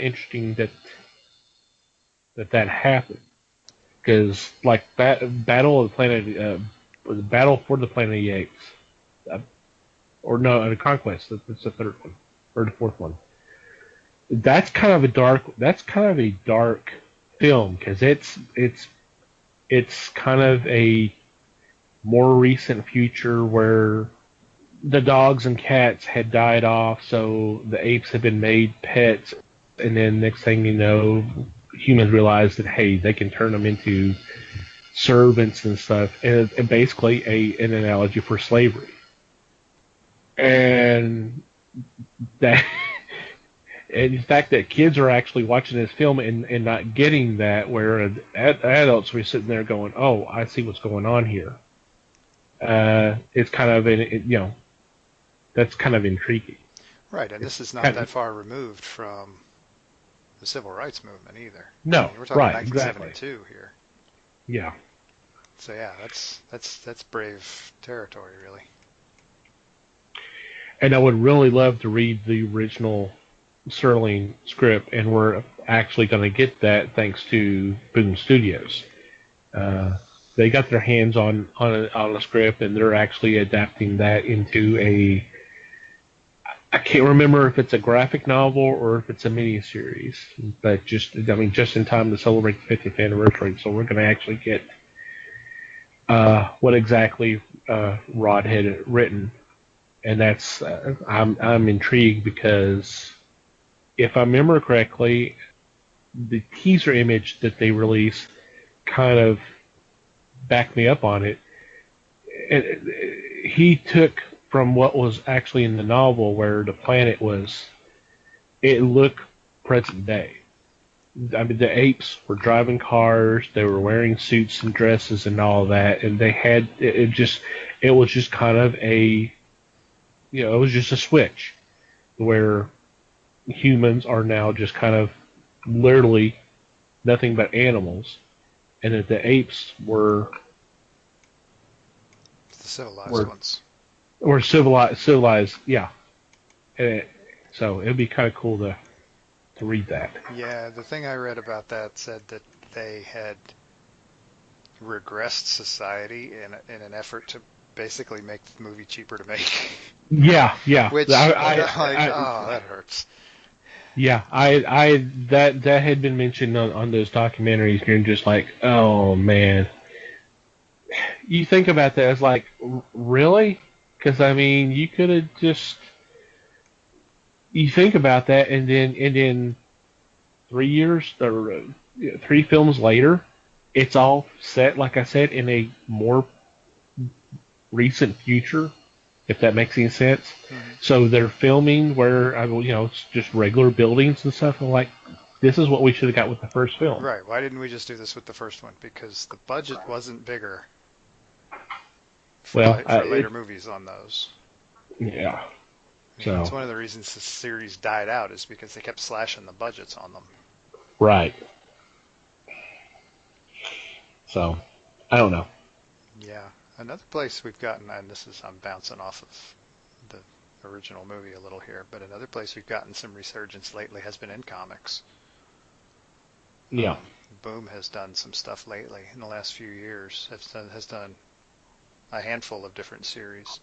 [SPEAKER 1] interesting that happened, because like Battle of the was Battle for the Planet of the Apes, or no, the Conquest. That's the third one or the fourth one. That's kind of a dark. That's kind of a dark film because it's kind of a more recent future where the dogs and cats had died off, so the apes had been made pets, and then next thing you know, humans realized that hey, they can turn them into servants and stuff, and basically an analogy for slavery, and that. And the fact that kids are actually watching this film and not getting that, where adults were sitting there going, "Oh, I see what's going on here." It's kind of that's kind of intriguing.
[SPEAKER 2] Right, and this is not that far removed from the civil rights movement either.
[SPEAKER 1] No,
[SPEAKER 2] I mean, we're talking
[SPEAKER 1] right,
[SPEAKER 2] 1972
[SPEAKER 1] exactly.
[SPEAKER 2] here.
[SPEAKER 1] Yeah.
[SPEAKER 2] So yeah, that's brave territory, really.
[SPEAKER 1] And I would really love to read the original Sterling script, and we're actually going to get that thanks to Boom Studios. They got their hands on a script, and they're actually adapting that into I can't remember if it's a graphic novel or if it's a miniseries, but just in time to celebrate the 50th anniversary. So we're going to actually get what exactly Rod had written, and that's I'm intrigued because if I remember correctly, the teaser image that they released kind of backed me up on it. He took from what was actually in the novel, where the planet was, it looked present day. I mean, the apes were driving cars, they were wearing suits and dresses and all that, and they had it was just kind of it was just a switch where humans are now just kind of literally nothing but animals, and that the apes were
[SPEAKER 2] The civilized ones.
[SPEAKER 1] Or civilized, yeah. So it'd be kind of cool to read that.
[SPEAKER 2] Yeah, the thing I read about that said that they had regressed society in an effort to basically make the movie cheaper to make.
[SPEAKER 1] Yeah.
[SPEAKER 2] Which that hurts.
[SPEAKER 1] Yeah, that had been mentioned on those documentaries, and you're just like, oh man. You think about that, it's like, really? Because I mean, you could have just. You think about that, and then 3 years or 3 films later, it's all set, like I said, in a more recent future, if that makes any sense. Mm-hmm. So they're filming where it's just regular buildings and stuff. I'm like, this is what we should have got with the first film.
[SPEAKER 2] Right. Why didn't we just do this with the first one? Because the budget wasn't bigger for later movies on those.
[SPEAKER 1] Yeah.
[SPEAKER 2] So it's one of the reasons the series died out, is because they kept slashing the budgets on them.
[SPEAKER 1] Right. So, I don't know.
[SPEAKER 2] Yeah. Another place we've gotten, and I'm bouncing off of the original movie a little here, but another place we've gotten some resurgence lately has been in comics.
[SPEAKER 1] Yeah.
[SPEAKER 2] Boom has done some stuff lately in the last few years. Has done a handful of different series,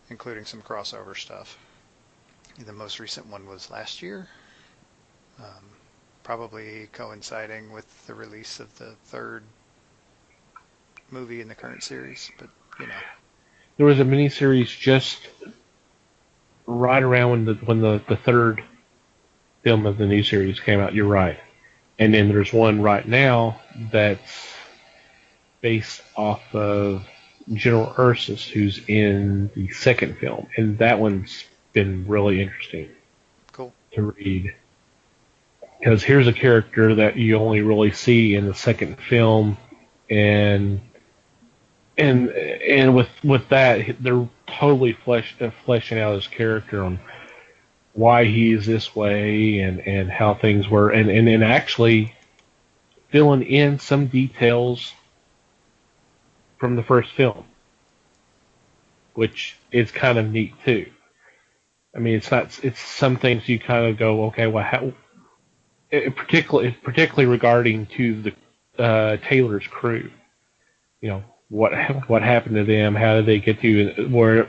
[SPEAKER 2] including some crossover stuff. The most recent one was last year, probably coinciding with the release of the third movie in the current series, but
[SPEAKER 1] there was a miniseries just right around when the third film of the new series came out. You're right, and then there's one right now that's based off of General Ursus, who's in the second film, and that one's been really interesting.
[SPEAKER 2] Cool
[SPEAKER 1] to read, because here's a character that you only really see in the second film, and with that, they're totally fleshing out his character on why he is this way and how things were, and actually filling in some details from the first film, which is kind of neat too. I mean, it's some things you kind of go, okay, well, how, particularly regarding to the Taylor's crew. what happened to them, how did they get to where,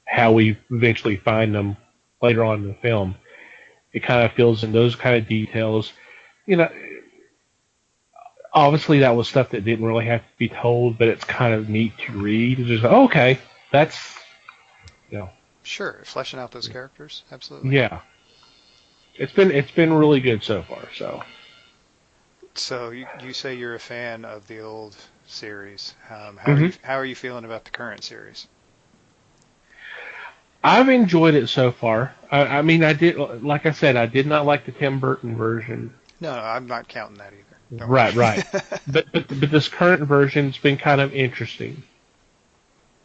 [SPEAKER 1] how we eventually find them later on in the film. It kind of fills in those kind of details. You know, obviously that was stuff that didn't really have to be told, but it's kind of neat to read. It's just okay, that's you know,
[SPEAKER 2] Sure, fleshing out those characters, absolutely.
[SPEAKER 1] yeah. It's been really good so far.
[SPEAKER 2] So you say you're a fan of the old series.
[SPEAKER 1] Hmm
[SPEAKER 2] How are you feeling about the current series?
[SPEAKER 1] I've enjoyed it so far. I mean, I did, like I said, I did not like the Tim Burton version.
[SPEAKER 2] No, I'm not counting that either. Don't
[SPEAKER 1] Right,
[SPEAKER 2] worry.
[SPEAKER 1] right. But this current version's been kind of interesting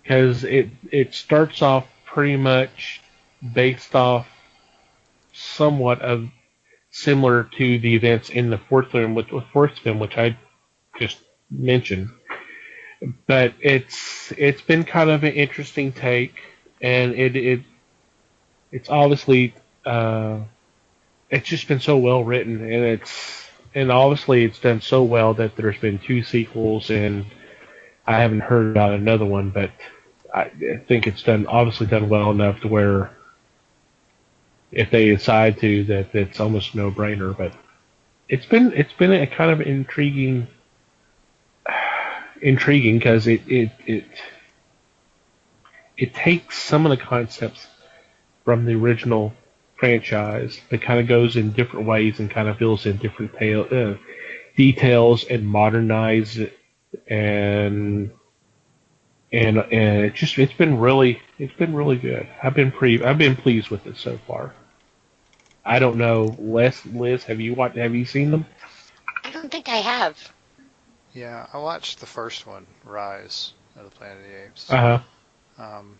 [SPEAKER 1] because it starts off pretty much based off somewhat of similar to the events in the fourth film, which I just mentioned. But it's been kind of an interesting take, and it's obviously it's just been so well written, and obviously it's done so well that there's been two sequels, and I haven't heard about another one, but I think it's obviously done well enough to where if they decide to, that it's almost no brainer. But it's been a kind of intriguing because it takes some of the concepts from the original franchise, but kind of goes in different ways and kind of fills in different details and modernize it, and it's been really good. I've been pleased with it so far. I don't know, Liz, have you seen them?
[SPEAKER 4] I don't think I have.
[SPEAKER 2] Yeah, I watched the first one, Rise of the Planet of the Apes.
[SPEAKER 1] Uh huh.
[SPEAKER 2] Um,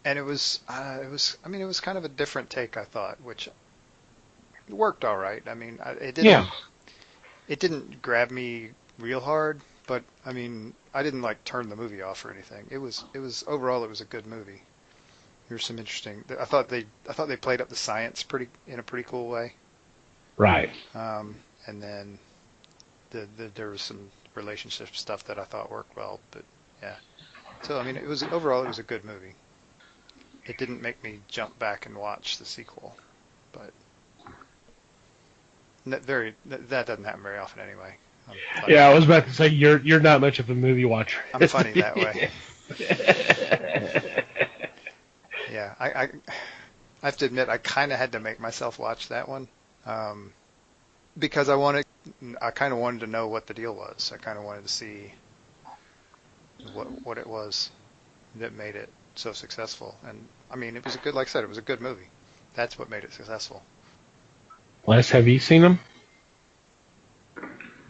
[SPEAKER 2] and I mean, it was kind of a different take, I thought, which worked all right. I mean,
[SPEAKER 1] Yeah.
[SPEAKER 2] it didn't grab me real hard, but I mean, I didn't like turn the movie off or anything. It was overall, it was a good movie. There's some interesting. I thought they played up the science in a pretty cool way.
[SPEAKER 1] Right.
[SPEAKER 2] And then there was some relationship stuff that I thought worked well, but yeah. So I mean, overall it was a good movie. It didn't make me jump back and watch the sequel, but that doesn't happen very often anyway.
[SPEAKER 1] Yeah, I was about to say you're not much of a movie watcher.
[SPEAKER 2] I'm funny that way. Yeah, I have to admit I kind of had to make myself watch that one because I kind of wanted to know what the deal was. I kind of wanted to see what it was that made it so successful. And I mean, it was a good, like I said, it was a good movie. That's what made it successful.
[SPEAKER 1] Les, have you seen them?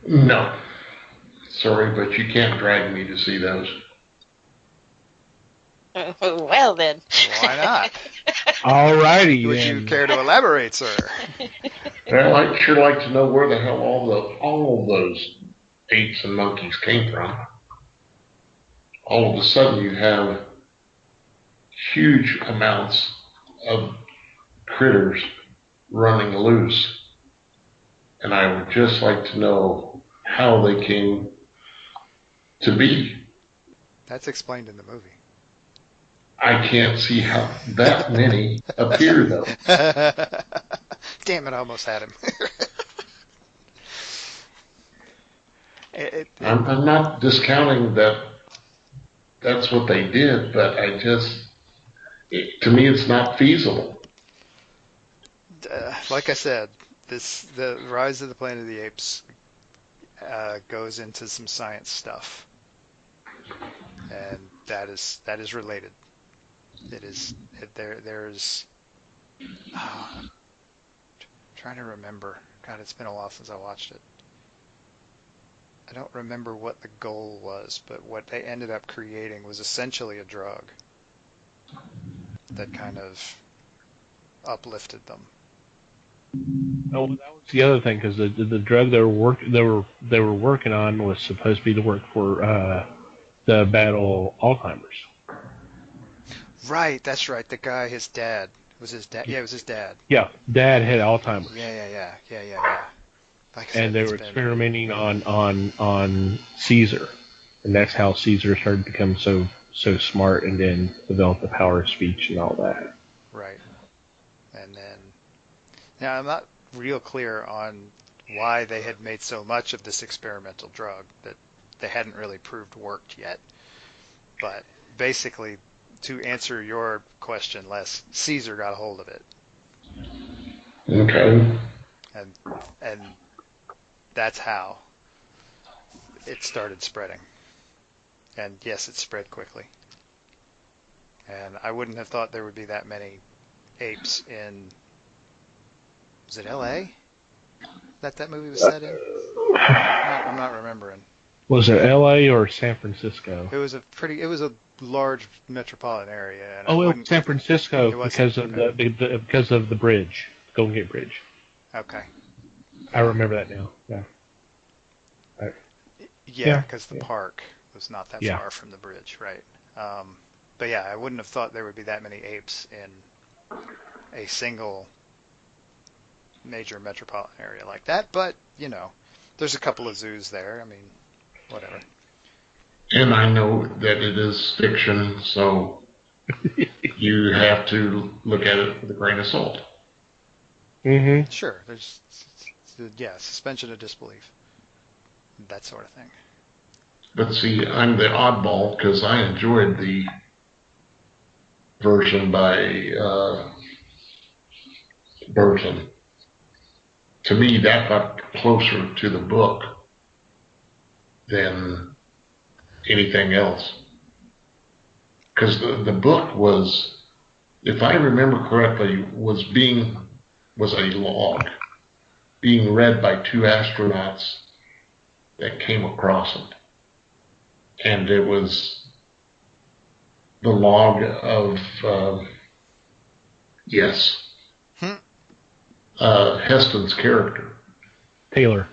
[SPEAKER 3] No. Sorry, but you can't drag me to see those.
[SPEAKER 4] Well then.
[SPEAKER 2] Why not?
[SPEAKER 1] Alrighty
[SPEAKER 2] Would
[SPEAKER 1] then.
[SPEAKER 2] you care to elaborate, sir?
[SPEAKER 3] Well, I'd sure like to know where the hell all those apes and monkeys came from. All of a sudden you have huge amounts of critters running loose. And I would just like to know how they came to be.
[SPEAKER 2] That's explained in the movie.
[SPEAKER 3] I can't see how that many appear, though.
[SPEAKER 2] Damn it, I almost had him.
[SPEAKER 3] I'm not discounting that that's what they did, but to me, it's not feasible.
[SPEAKER 2] Like I said, the Rise of the Planet of the Apes goes into some science stuff, and that is related. There's trying to remember. God, it's been a while since I watched it. I don't remember what the goal was, but what they ended up creating was essentially a drug that kind of uplifted them.
[SPEAKER 1] Oh, well, that was the other thing because the drug they were working on was supposed to be to work for the battle Alzheimer's.
[SPEAKER 2] Right, that's right. The guy, his dad, was his dad. Yeah, it was his dad.
[SPEAKER 1] Yeah, Dad had Alzheimer's.
[SPEAKER 2] Yeah. Like I said,
[SPEAKER 1] and they
[SPEAKER 2] it's
[SPEAKER 1] were
[SPEAKER 2] been-
[SPEAKER 1] experimenting on Caesar, and that's how Caesar started to become so smart, and then develop the power of speech and all that.
[SPEAKER 2] Right. And then, now I'm not real clear on why they had made so much of this experimental drug that they hadn't really proved worked yet. But basically, to answer your question, Les, Caesar got a hold of it.
[SPEAKER 3] Okay.
[SPEAKER 2] And that's how it started spreading. And yes, it spread quickly. And I wouldn't have thought there would be that many apes in, was it L.A. that movie was set in? I'm not remembering.
[SPEAKER 1] Was it L.A. or San Francisco?
[SPEAKER 2] It was a large metropolitan area. And
[SPEAKER 1] Oh, it was San Francisco because of
[SPEAKER 2] okay.
[SPEAKER 1] because of the bridge, Golden Gate Bridge.
[SPEAKER 2] Okay.
[SPEAKER 1] I remember that now. Yeah.
[SPEAKER 2] Yeah, because the
[SPEAKER 1] yeah.
[SPEAKER 2] park was not that
[SPEAKER 1] Yeah.
[SPEAKER 2] far from the bridge, right? But yeah, I wouldn't have thought there would be that many apes in a single major metropolitan area like that. But, you know, there's a couple of zoos there. I mean, whatever.
[SPEAKER 3] And I know that it is fiction, so you have to look at it with a grain of salt.
[SPEAKER 1] Mm-hmm.
[SPEAKER 2] Sure, there's, suspension of disbelief. That sort of thing.
[SPEAKER 3] But see, I'm the oddball because I enjoyed the version by Burton. To me, that got closer to the book than anything else. Because the book was, if I remember correctly, was a log being read by two astronauts that came across it. And it was the log of, Heston's character.
[SPEAKER 1] Taylor.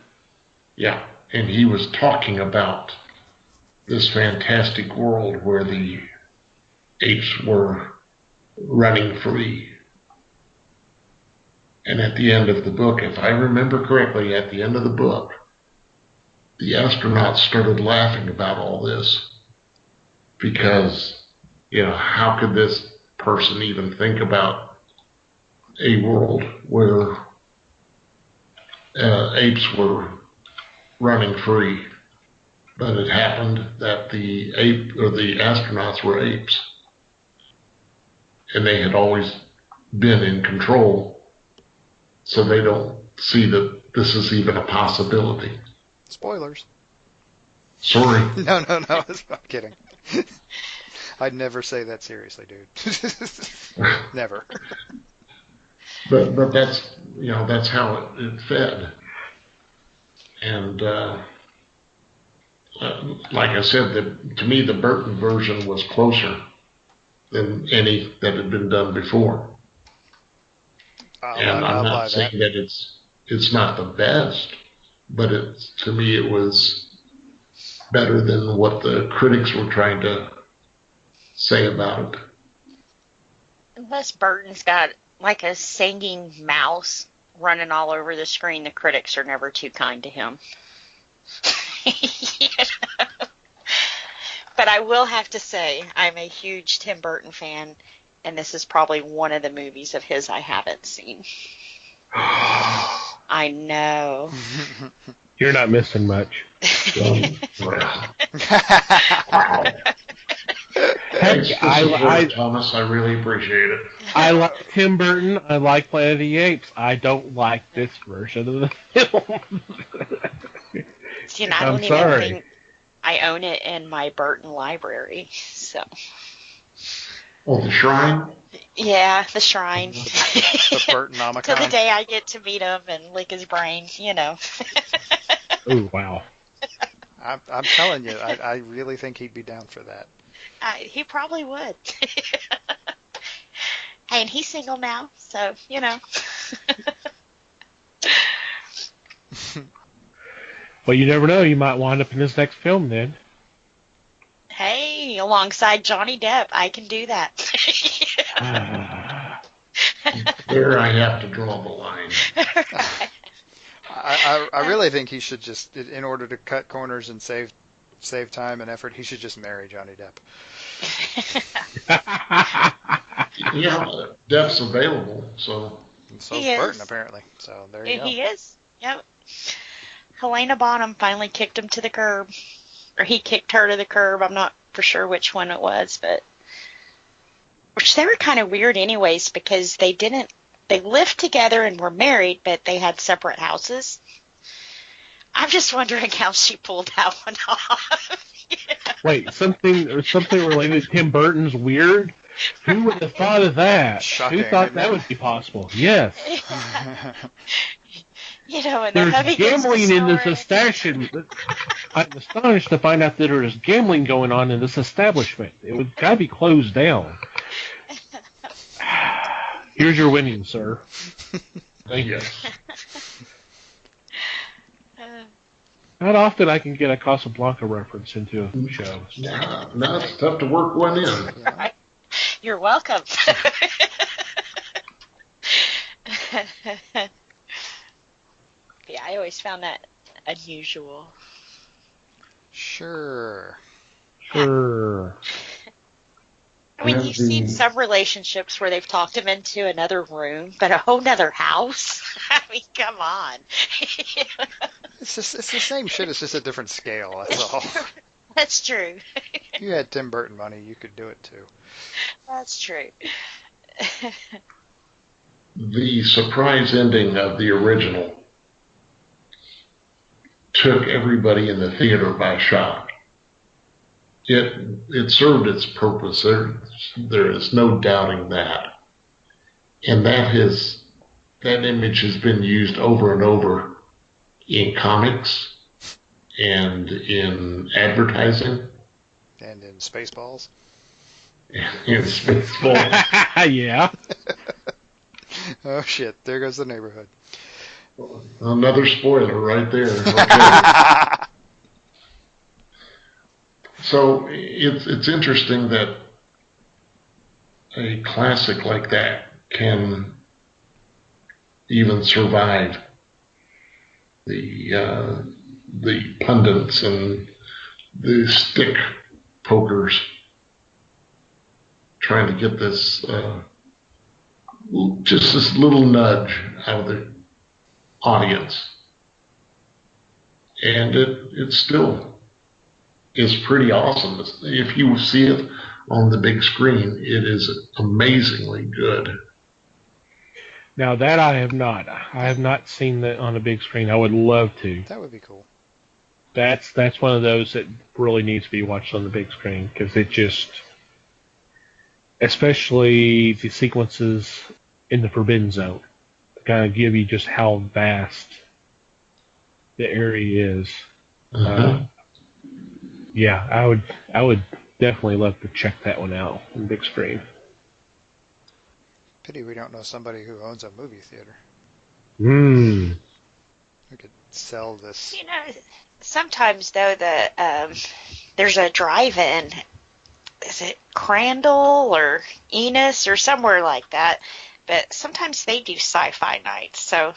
[SPEAKER 3] Yeah, and he was talking about this fantastic world where the apes were running free. And at the end of the book, if I remember correctly, at the end of the book, the astronauts started laughing about all this because, how could this person even think about a world where apes were running free? But it happened that the astronauts were apes, and they had always been in control, so they don't see that this is even a possibility.
[SPEAKER 2] Spoilers.
[SPEAKER 3] Sorry.
[SPEAKER 2] No, I'm kidding. I'd never say that seriously, dude. Never.
[SPEAKER 3] But that's that's how it fed, and like I said, to me the Burton version was closer than any that had been done before. And I'm not saying that it's not the best, but to me it was better than what the critics were trying to say about it.
[SPEAKER 4] Unless Burton's got like a singing mouse running all over the screen, the critics are never too kind to him. But I will have to say, I'm a huge Tim Burton fan, and this is probably one of the movies of his I haven't seen. I know.
[SPEAKER 1] You're not missing much.
[SPEAKER 3] Wow.
[SPEAKER 1] Heck,
[SPEAKER 3] Thomas, I really appreciate it.
[SPEAKER 1] I like Tim Burton. I like Planet of the Apes. I don't like this version of the film.
[SPEAKER 4] See, I don't even think I own it in my Burton library. So.
[SPEAKER 3] Oh, the Shrine?
[SPEAKER 4] Yeah, the Shrine.
[SPEAKER 2] The Burtonomicon.
[SPEAKER 4] Till the day I get to meet him and lick his brain,
[SPEAKER 1] Oh, wow.
[SPEAKER 2] I'm telling you, I really think he'd be down for that.
[SPEAKER 4] He probably would. Hey, and he's single now, so,
[SPEAKER 1] Well, you never know. You might wind up in his next film then.
[SPEAKER 4] Hey, alongside Johnny Depp, I can do that.
[SPEAKER 3] There I have to draw the line.
[SPEAKER 2] I really think he should just, in order to cut corners and save time and effort, he should just marry Johnny Depp.
[SPEAKER 3] Yeah, Depp's available, so.
[SPEAKER 2] And so's Burton, apparently. So there you go.
[SPEAKER 4] He is. Yep. Helena Bonham finally kicked him to the curb. Or he kicked her to the curb. I'm not for sure which one it was, but. Which they were kind of weird anyways, because they lived together and were married, but they had separate houses. I'm just wondering how she pulled that one off.
[SPEAKER 1] Wait, something related to Tim Burton's weird? Who would have thought of that?
[SPEAKER 2] Shocking,
[SPEAKER 1] Who thought that would be possible? Yes.
[SPEAKER 4] And
[SPEAKER 1] there's gambling in this establishment. I'm astonished to find out that there is gambling going on in this establishment. It would gotta be closed down. Here's your winnings, sir. Thank you. Not often I can get a Casablanca reference into a show.
[SPEAKER 3] Now it's tough to work one in.
[SPEAKER 4] Right. You're welcome. Yeah, I always found that unusual.
[SPEAKER 2] Sure.
[SPEAKER 4] I mean, you've seen some relationships where they've talked him into another room, but a whole nother house? I mean, come on.
[SPEAKER 2] It's the same shit, it's just a different scale, that's all.
[SPEAKER 4] That's true.
[SPEAKER 2] If you had Tim Burton money, you could do it too.
[SPEAKER 4] That's true.
[SPEAKER 3] The surprise ending of the original took everybody in the theater by shock. It served its purpose. There is no doubting that. And that image has been used over and over in comics and in advertising.
[SPEAKER 2] And in Spaceballs.
[SPEAKER 3] In Spaceballs.
[SPEAKER 1] Yeah.
[SPEAKER 2] Oh shit, there goes the neighborhood.
[SPEAKER 3] Another spoiler right there. Okay. So it's interesting that a classic like that can even survive the pundits and the stick pokers trying to get this just this little nudge out of the audience, and it still is pretty awesome. If you see it on the big screen, it is amazingly good.
[SPEAKER 1] Now that I have not. I have not seen that on a big screen. I would love to.
[SPEAKER 2] That would be cool.
[SPEAKER 1] That's one of those that really needs to be watched on the big screen, because it just, especially the sequences in the Forbidden Zone, kind of give you just how vast the area is. Yeah, I would definitely love to check that one out on the big screen.
[SPEAKER 2] Pity we don't know somebody who owns a movie theater.
[SPEAKER 1] We
[SPEAKER 2] could sell this.
[SPEAKER 4] Sometimes though there's a drive-in. Is it Crandall or Enos or somewhere like that? But sometimes they do sci-fi nights, so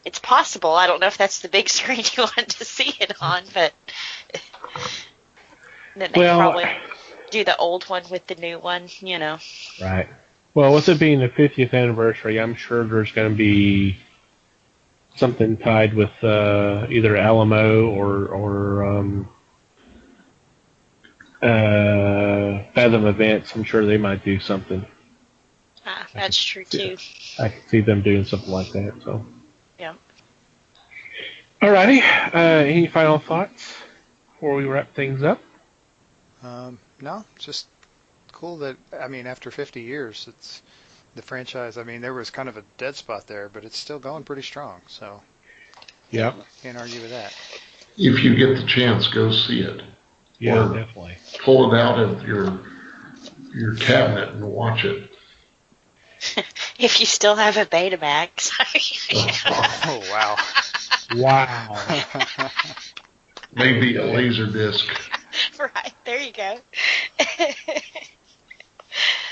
[SPEAKER 4] it's possible. I don't know if that's the big screen you want to see it on, but then they probably do the old one with the new one,
[SPEAKER 1] Right. Well, with it being the 50th anniversary, I'm sure there's going to be something tied with either Alamo or Fathom Events. I'm sure they might do something.
[SPEAKER 4] That's true too.
[SPEAKER 1] I can see them doing something like that. So.
[SPEAKER 4] Yeah.
[SPEAKER 1] Alrighty. Any final thoughts before we wrap things up?
[SPEAKER 2] No, just cool that, after 50 years, it's the franchise. There was kind of a dead spot there, but it's still going pretty strong. So.
[SPEAKER 1] Yeah.
[SPEAKER 2] Can't argue with that.
[SPEAKER 3] If you get the chance, go see it.
[SPEAKER 1] Yeah, definitely.
[SPEAKER 3] Pull it out of your cabinet and watch it.
[SPEAKER 4] If you still have a Betamax.
[SPEAKER 2] Oh, wow.
[SPEAKER 1] Wow.
[SPEAKER 3] Maybe a laser disc.
[SPEAKER 4] Right, there you go.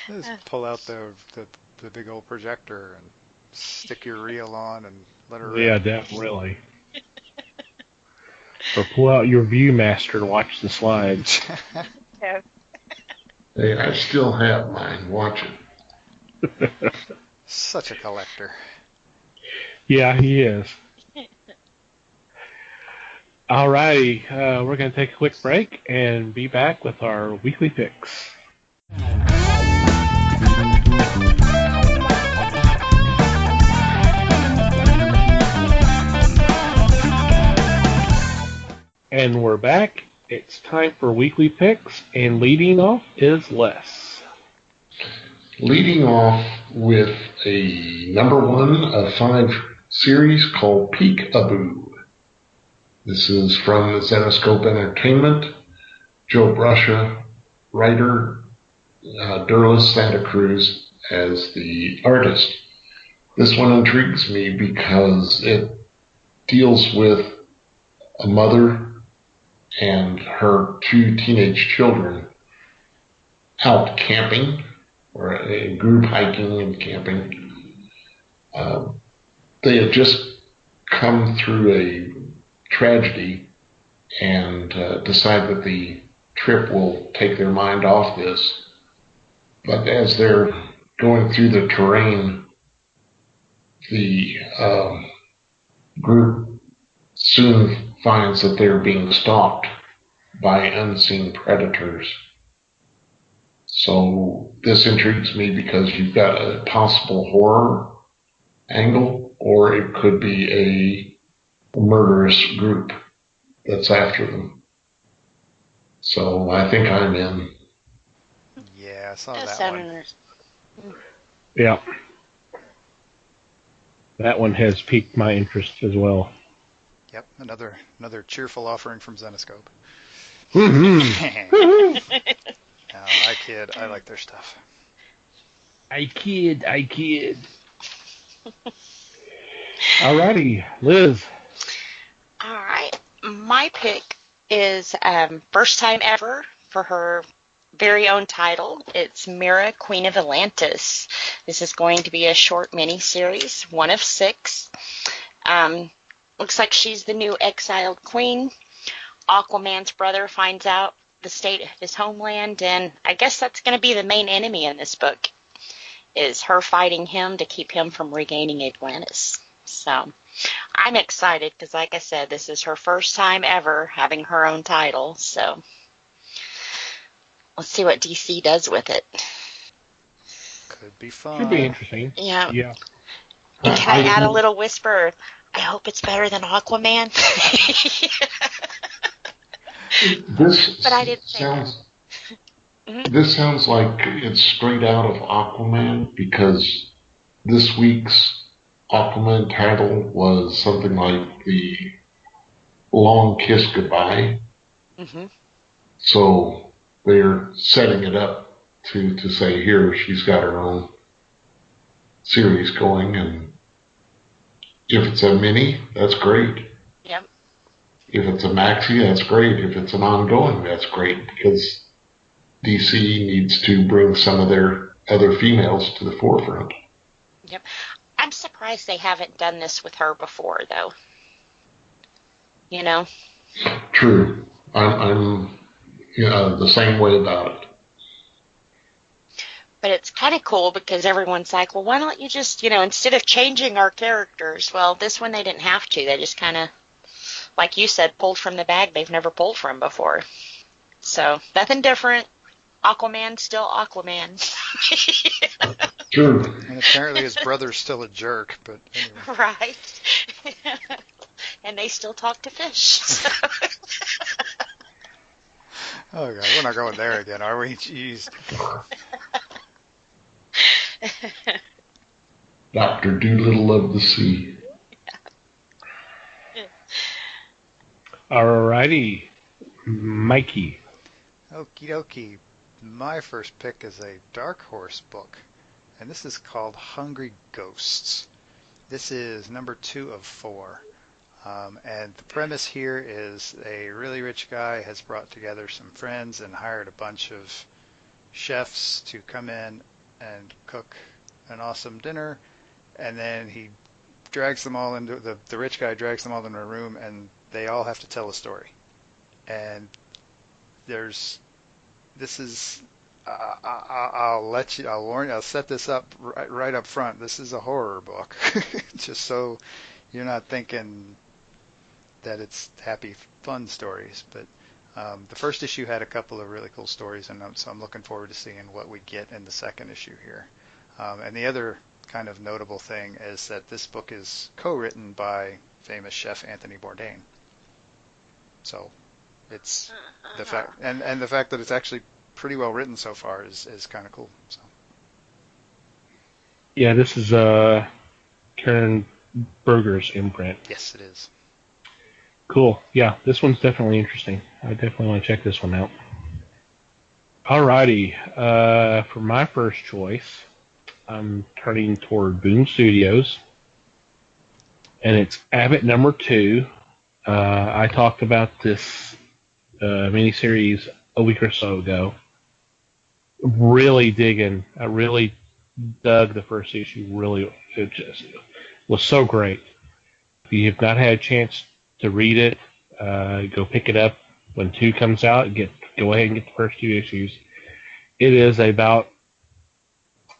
[SPEAKER 2] Just pull out the big old projector and stick your reel on and Let her
[SPEAKER 1] Yeah,
[SPEAKER 2] rip.
[SPEAKER 1] definitely. Or pull out your Viewmaster and watch the slides.
[SPEAKER 4] Yeah.
[SPEAKER 3] Hey, I still have mine. Watch it.
[SPEAKER 2] Such a collector.
[SPEAKER 1] Yeah, he is. Alrighty, we're going to take a quick break and be back with our weekly picks. And we're back. It's time for weekly picks, and leading off is Les.
[SPEAKER 3] Leading off with a number 1 of 5 series called Peek-a-Boo. This is from Zenoscope Entertainment. Joe Bruscia, writer, Derlis Santa Cruz as the artist. This one intrigues me because it deals with a mother and her 2 teenage children out camping, or a group hiking and camping. They have just come through a tragedy and decide that the trip will take their mind off this. But as they're going through the terrain, the group soon finds that they're being stalked by unseen predators. So this intrigues me because you've got a possible horror angle, or it could be a murderous group that's after them. So I think I'm in.
[SPEAKER 2] Yeah, I saw
[SPEAKER 4] That
[SPEAKER 2] that
[SPEAKER 4] sounded
[SPEAKER 2] one.
[SPEAKER 4] interesting.
[SPEAKER 1] Yeah. That one has piqued my interest as well.
[SPEAKER 2] Yep, another cheerful offering from Zenoscope.
[SPEAKER 1] Mm-hmm.
[SPEAKER 2] No, I kid. I like their stuff.
[SPEAKER 1] I kid. Alrighty, Liz.
[SPEAKER 4] All right. My pick is first time ever for her very own title. It's Mira, Queen of Atlantis. This is going to be a short mini-series, 1 of 6. Looks like she's the new exiled queen. Aquaman's brother finds out the state of his homeland, and I guess that's going to be the main enemy in this book, is her fighting him to keep him from regaining Atlantis. So I'm excited because, like I said, this is her first time ever having her own title. So let's see what DC does with it.
[SPEAKER 2] Could be fun.
[SPEAKER 1] Should be interesting.
[SPEAKER 4] Yeah.
[SPEAKER 1] Yeah.
[SPEAKER 4] And can I add a little whisper? I hope it's better than Aquaman.
[SPEAKER 3] This
[SPEAKER 4] But I didn't say
[SPEAKER 3] sounds.
[SPEAKER 4] Mhm.
[SPEAKER 3] This sounds like it's straight out of Aquaman, because this week's Aquaman title was something like The Long Kiss Goodbye.
[SPEAKER 4] Mm-hmm.
[SPEAKER 3] So they're setting it up to say, here, she's got her own series going, and if it's a mini, that's great.
[SPEAKER 4] Yep.
[SPEAKER 3] If it's a maxi, that's great. If it's an ongoing, that's great, because DC needs to bring some of their other females to the forefront.
[SPEAKER 4] Yep. I'm surprised they haven't done this with her before, though. You know?
[SPEAKER 3] True. I'm the same way about it.
[SPEAKER 4] But it's kind of cool because everyone's like, well, why don't you just, instead of changing our characters, well, this one they didn't have to. They just kind of, like you said, pulled from the bag they've never pulled from before. So, nothing different. Aquaman, still Aquaman.
[SPEAKER 3] True.
[SPEAKER 2] And apparently his brother's still a jerk, but anyway.
[SPEAKER 4] Right. And they still talk to fish. So.
[SPEAKER 2] Oh, God, we're not going there again, are we? Jeez.
[SPEAKER 3] Dr. Doolittle of the Sea.
[SPEAKER 1] Alrighty, Mikey.
[SPEAKER 2] Okie dokie. My first pick is a Dark Horse book, and this is called Hungry Ghosts. This is number 2 of 4. And the premise here is a really rich guy has brought together some friends and hired a bunch of chefs to come in and cook an awesome dinner, and then he drags them all into the rich guy drags them all into a room, and they all have to tell a story. And I'll warn you, I'll set this up right up front. This is a horror book, just so you're not thinking that it's happy, fun stories. But the first issue had a couple of really cool stories, and so I'm looking forward to seeing what we get in the second issue here. And the other kind of notable thing is that this book is co-written by famous chef Anthony Bourdain. So it's the fact, and the fact that it's actually pretty well written so far is kind of cool. So.
[SPEAKER 1] Yeah, this is Karen Berger's imprint.
[SPEAKER 2] Yes, it is.
[SPEAKER 1] Cool. Yeah, this one's definitely interesting. I definitely want to check this one out. Alrighty. For my first choice, I'm turning toward Boom Studios, and it's Abbott #2. I talked about this miniseries a week or so ago. Really digging. I really dug the first issue. Really, it just was so great. If you have not had a chance to read it, go pick it up when 2 comes out. Go ahead and get the first 2 issues. It is about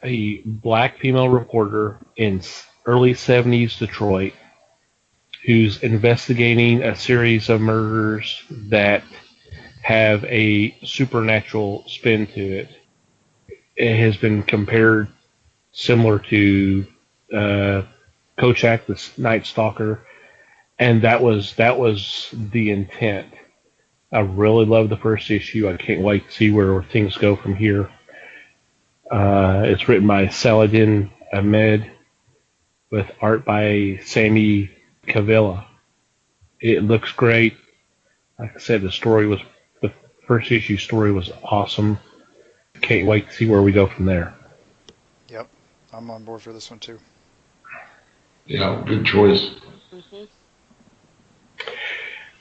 [SPEAKER 1] a black female reporter in early 70s Detroit who's investigating a series of murders that have a supernatural spin to it. It has been compared similar to Kolchak, the Night Stalker, and that was the intent. I really love the first issue. I can't wait to see where things go from here. It's written by Saladin Ahmed with art by Sami Cavilla. It looks great. Like I said, the first issue story was awesome. Can't wait to see where we go from there.
[SPEAKER 2] Yep, I'm on board for this one too.
[SPEAKER 3] Yeah, good choice.
[SPEAKER 4] Mm-hmm.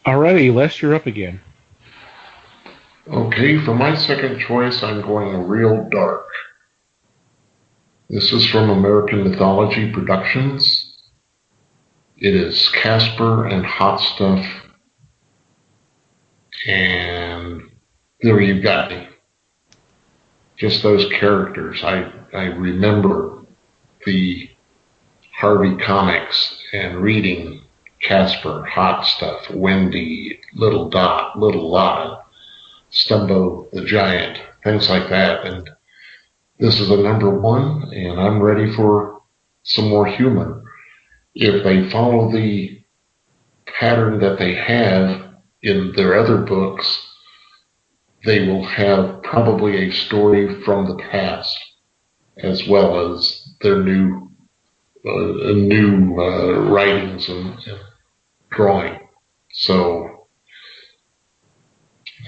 [SPEAKER 1] Alrighty, Les, you're up again.
[SPEAKER 3] Okay, for my second choice, I'm going real dark. This is from American Mythology Productions. It is Casper and Hot Stuff. And there you've got me. Just those characters. I remember the Harvey comics and reading Casper, Hot Stuff, Wendy, Little Dot, Little Lotta, Stumbo the Giant, things like that. And this is a #1, and I'm ready for some more humor. If they follow the pattern that they have in their other books, they will have probably a story from the past as well as their new writings and drawing. So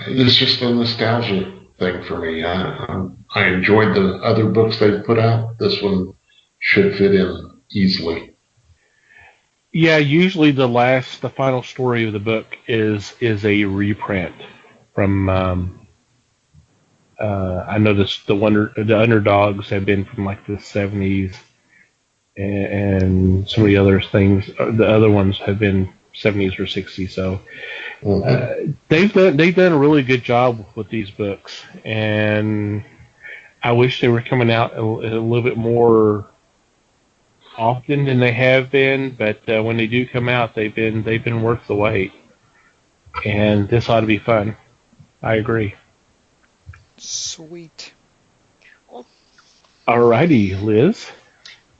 [SPEAKER 3] it's just a nostalgia thing for me. I enjoyed the other books they've put out. This one should fit in easily.
[SPEAKER 1] Yeah, usually the final story of the book is a reprint from. I noticed the underdogs have been from like the 70s, and some of the other things. The other ones have been 70s or 60s. So they've done a really good job with these books, and I wish they were coming out a little bit more often than they have been. But when they do come out, they've been worth the wait, and this ought to be fun. I agree.
[SPEAKER 2] Sweet.
[SPEAKER 4] Cool.
[SPEAKER 1] Alrighty, Liz.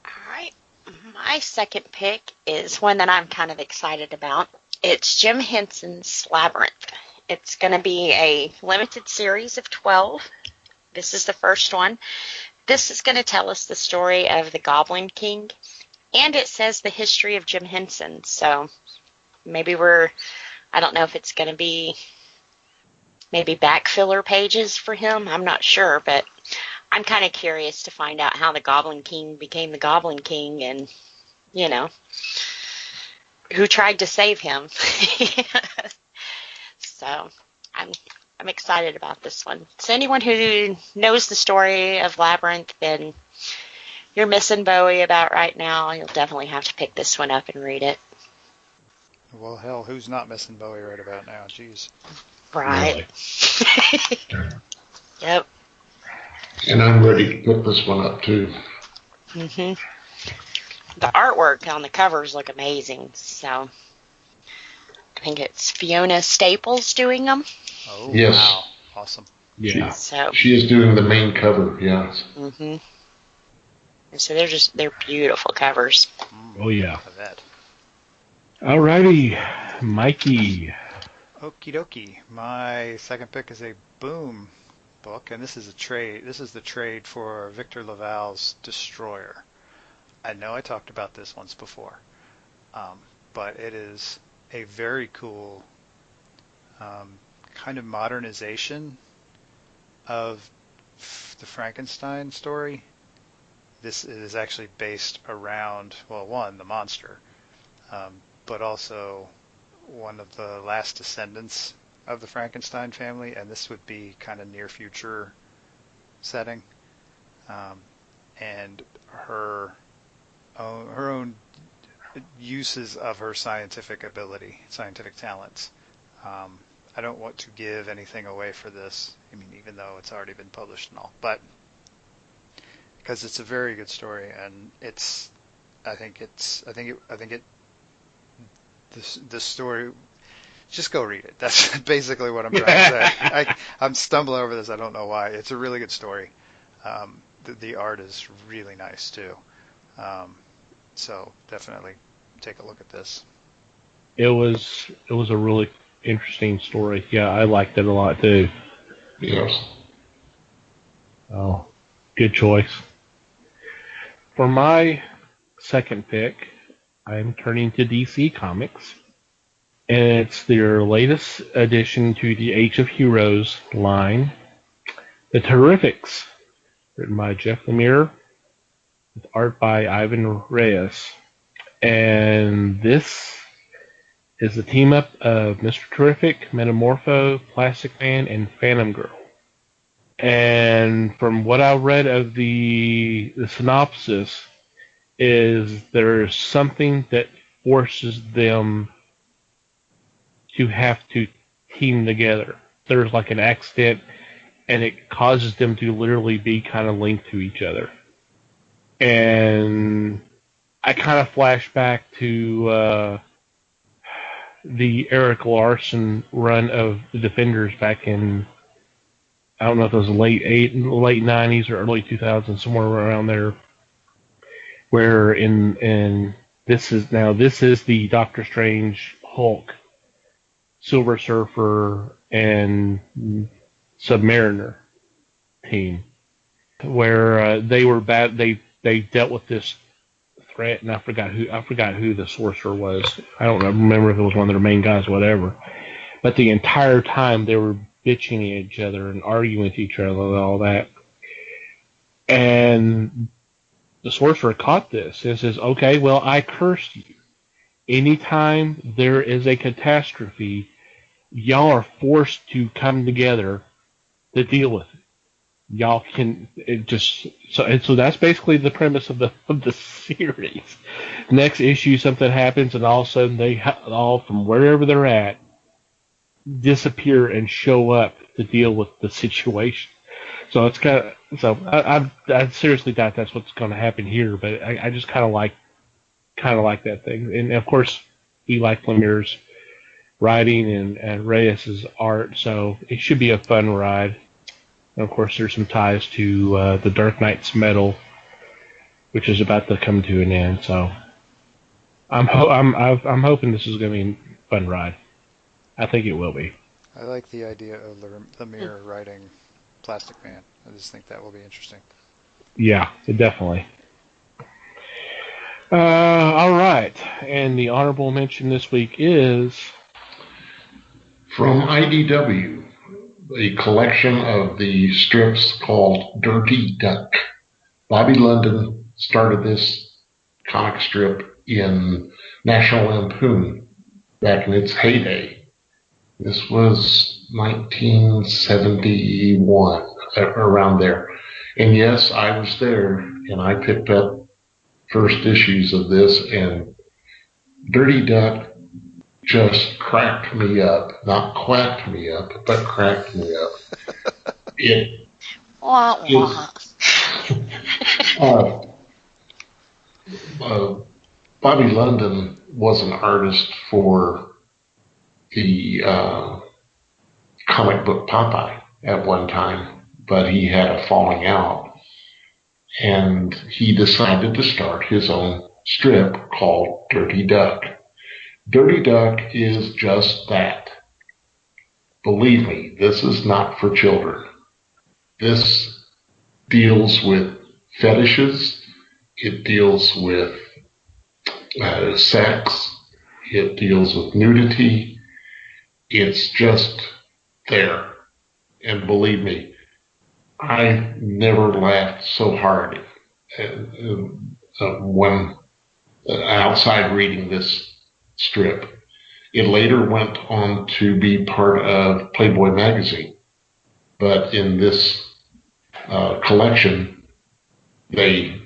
[SPEAKER 4] Alright. My second pick is one that I'm kind of excited about. It's Jim Henson's Labyrinth. It's going to be a limited series of 12. This is the first one. This is going to tell us the story of the Goblin King, and it says the history of Jim Henson. So maybe I don't know if it's going to be maybe back filler pages for him. I'm not sure, but I'm kind of curious to find out how the Goblin King became the Goblin King and, who tried to save him. So I'm excited about this one. So anyone who knows the story of Labyrinth, then you're missing Bowie about right now, you'll definitely have to pick this one up and read it.
[SPEAKER 2] Well, hell, who's not missing Bowie right about now? Jeez.
[SPEAKER 4] Right.
[SPEAKER 3] Really?
[SPEAKER 4] Yep.
[SPEAKER 3] And I'm ready to pick this one up too.
[SPEAKER 4] The artwork on the covers look amazing. So I think it's Fiona Staples doing them.
[SPEAKER 2] Oh,
[SPEAKER 3] yes.
[SPEAKER 2] Wow. Awesome.
[SPEAKER 1] Yeah.
[SPEAKER 3] She is doing the main cover, yes.
[SPEAKER 4] And so they're beautiful covers.
[SPEAKER 1] Oh, yeah.
[SPEAKER 2] I bet.
[SPEAKER 1] Alrighty, Mikey.
[SPEAKER 2] Okie dokie. My second pick is a Boom book, and this is a trade. This is the trade for Victor Laval's Destroyer. I know I talked about this once before, but it is a very cool kind of modernization of the Frankenstein story. This is actually based around, well, one, the monster, but also one of the last descendants of the Frankenstein family, and this would be kind of near future setting, and her own uses of her scientific talents. I don't want to give anything away for this. I mean, even though it's already been published and all, but because it's a very good story, and the story. Just go read it. That's basically what I'm trying to say. I'm stumbling over this. I don't know why. It's a really good story. The art is really nice too. So definitely take a look at this.
[SPEAKER 1] It was a really interesting story. Yeah, I liked it a lot too.
[SPEAKER 3] Yes.
[SPEAKER 1] Oh, good choice. For my second pick, I'm turning to DC Comics. And it's their latest addition to the Age of Heroes line, The Terrifics, written by Jeff Lemire, with art by Ivan Reyes. And this is the team-up of Mr. Terrific, Metamorpho, Plastic Man, and Phantom Girl. And from what I read of the synopsis, is there's something that forces them to have to team together. There's like an accident, and it causes them to literally be kind of linked to each other. And I kind of flash back to the Eric Larson run of the Defenders back in, I don't know if it was late 90s or early 2000s, somewhere around there, where in this is the Doctor Strange Hulk, Silver Surfer, and Submariner team, where they were bad. They dealt with this threat, and I forgot who the sorcerer was. I don't remember if it was one of their main guys, or whatever. But the entire time they were bitching at each other and arguing with each other and all that. And the sorcerer caught this and says, "Okay, well, I cursed you. Anytime there is a catastrophe, y'all are forced to come together to deal with it. Y'all can so that's basically the premise of the series. Next issue, something happens, and all of a sudden they all from wherever they're at disappear and show up to deal with the situation. So it's I seriously doubt that's what's going to happen here, but I just kind of like that thing, and of course we like Lemire's writing and Reyes' art, so it should be a fun ride. And of course, there's some ties to the Dark Knight's Metal, which is about to come to an end. So I'm hoping this is going to be a fun ride. I think it will be.
[SPEAKER 2] I like the idea of Lemire writing Plastic Man. I just think that will be interesting.
[SPEAKER 1] Yeah, definitely. All right, and the honorable mention this week is
[SPEAKER 3] from IDW, a collection of the strips called Dirty Duck. Bobby London started this comic strip in National Lampoon back in its heyday. This was 1971, around there. And yes, I was there, and I picked up first issues of this, and Dirty Duck just cracked me up. Not quacked me up, but cracked me up. It
[SPEAKER 4] Wah, wah.
[SPEAKER 3] is uh, Bobby London was an artist for the comic book Popeye at one time, but he had a falling out, and he decided to start his own strip called Dirty Duck. Dirty Duck is just that. Believe me, this is not for children. This deals with fetishes. It deals with sex. It deals with nudity. It's just there. And believe me, I never laughed so hard when outside reading this strip. It later went on to be part of Playboy magazine. But in this collection, they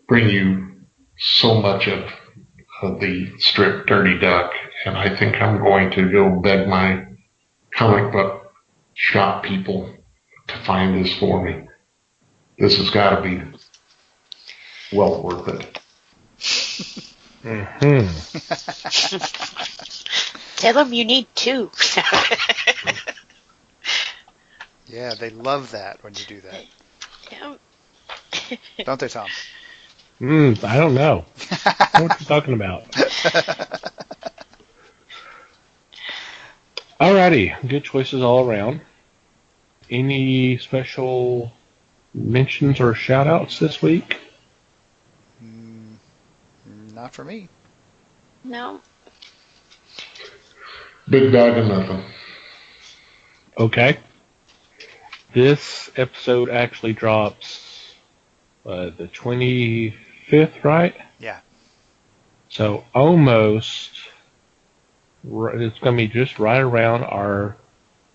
[SPEAKER 3] bring you so much of the strip Dirty Duck, and I think I'm going to go beg my comic book shop people to find this for me. This has got to be well worth it.
[SPEAKER 1] Mm-hmm.
[SPEAKER 4] Tell them you need two.
[SPEAKER 2] Yeah, they love that when you do that.
[SPEAKER 4] Yeah.
[SPEAKER 2] Don't they, Tom?
[SPEAKER 1] I don't know. What are you talking about? Alrighty, good choices all around. Any special mentions or shout-outs this week?
[SPEAKER 2] Not for me.
[SPEAKER 4] No.
[SPEAKER 3] Big bag of nothing.
[SPEAKER 1] Okay. This episode actually drops the 25th, right?
[SPEAKER 2] Yeah.
[SPEAKER 1] So almost, it's going to be just right around our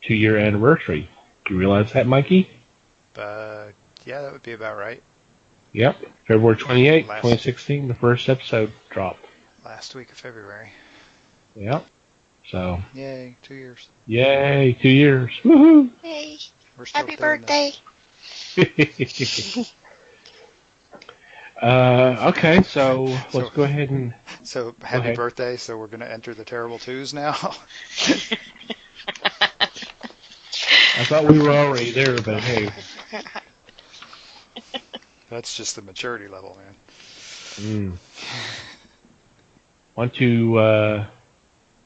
[SPEAKER 1] 2-year anniversary. Do you realize that, Mikey?
[SPEAKER 2] Yeah, that would be about right.
[SPEAKER 1] Yep. February 28th, 2016, the first episode dropped.
[SPEAKER 2] Last week of February.
[SPEAKER 1] Yep. So.
[SPEAKER 2] Yay, 2 years.
[SPEAKER 1] Yay, 2 years. Woohoo!
[SPEAKER 4] Hey,
[SPEAKER 2] We're still
[SPEAKER 4] happy
[SPEAKER 2] doing
[SPEAKER 4] birthday.
[SPEAKER 1] Okay, so let's go ahead and...
[SPEAKER 2] So, happy birthday, so we're going to enter the terrible twos now?
[SPEAKER 1] I thought we were already there, but hey.
[SPEAKER 2] That's just the maturity level, man.
[SPEAKER 1] Want to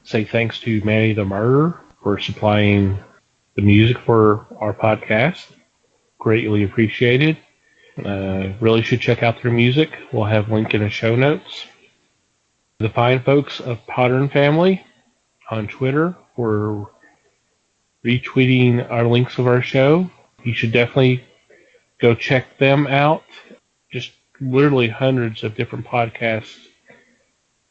[SPEAKER 1] say thanks to Manny the Murderer for supplying the music for our podcast. Greatly appreciated. Really should check out their music. We'll have a link in the show notes. The fine folks of Potter and Family on Twitter for retweeting our links of our show. You should definitely go check them out. Just literally hundreds of different podcasts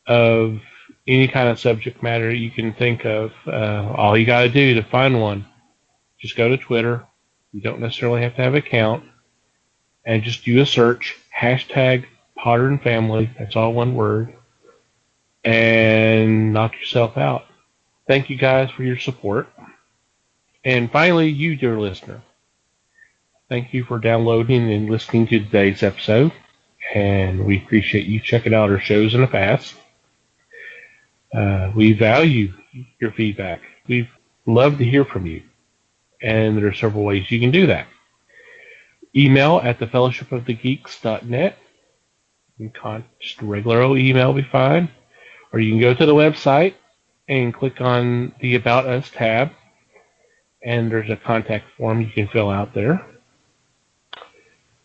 [SPEAKER 1] of any kind of subject matter you can think of. All you got to do to find one, just go to Twitter. You don't necessarily have to have an account. And just do a search, hashtag Potter and Family. That's all one word. And knock yourself out. Thank you guys for your support. And finally, you, dear listener, thank you for downloading and listening to today's episode. And we appreciate you checking out our shows in the past. We value your feedback. We'd love to hear from you. And there are several ways you can do that. Email at thefellowshipofthegeeks.net. Just a regular old email will be fine. Or you can go to the website and click on the About Us tab. And there's a contact form you can fill out there.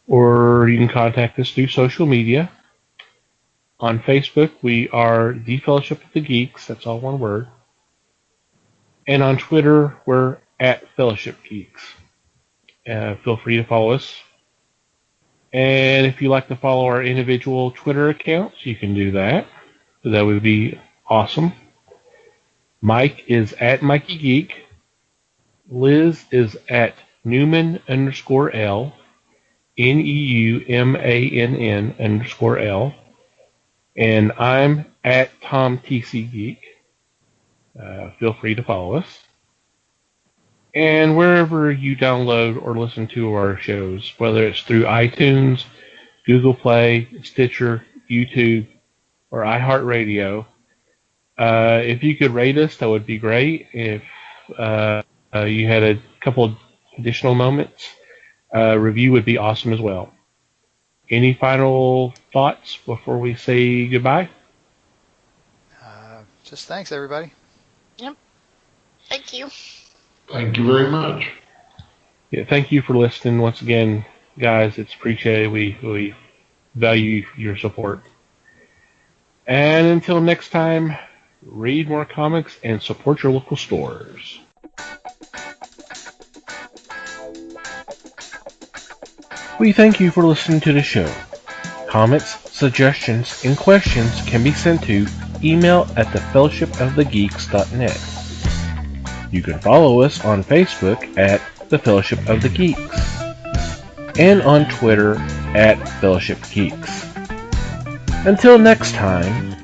[SPEAKER 1] Or you can contact us through social media. On Facebook, we are The Fellowship of the Geeks. That's all one word. And on Twitter, we're at Fellowship Geeks. Feel free to follow us. And if you like to follow our individual Twitter accounts, you can do that. That would be awesome. Mike is at Mikey Geek. Liz is at Newman_L. NEUMANN_L. And I'm at TomTCGeek. Feel free to follow us. And wherever you download or listen to our shows, whether it's through iTunes, Google Play, Stitcher, YouTube, or iHeartRadio, if you could rate us, that would be great. If you had a couple additional moments, review would be awesome as well. Any final thoughts before we say goodbye?
[SPEAKER 2] Just thanks, everybody.
[SPEAKER 4] Yep. Thank you.
[SPEAKER 3] Thank you very much.
[SPEAKER 1] Yeah, thank you for listening once again, guys. It's appreciated. We value your support. And until next time, read more comics and support your local stores. We thank you for listening to the show. Comments, suggestions, and questions can be sent to email@thefellowshipofthegeeks.net. You can follow us on Facebook at The Fellowship of the Geeks and on Twitter at Fellowship Geeks. Until next time,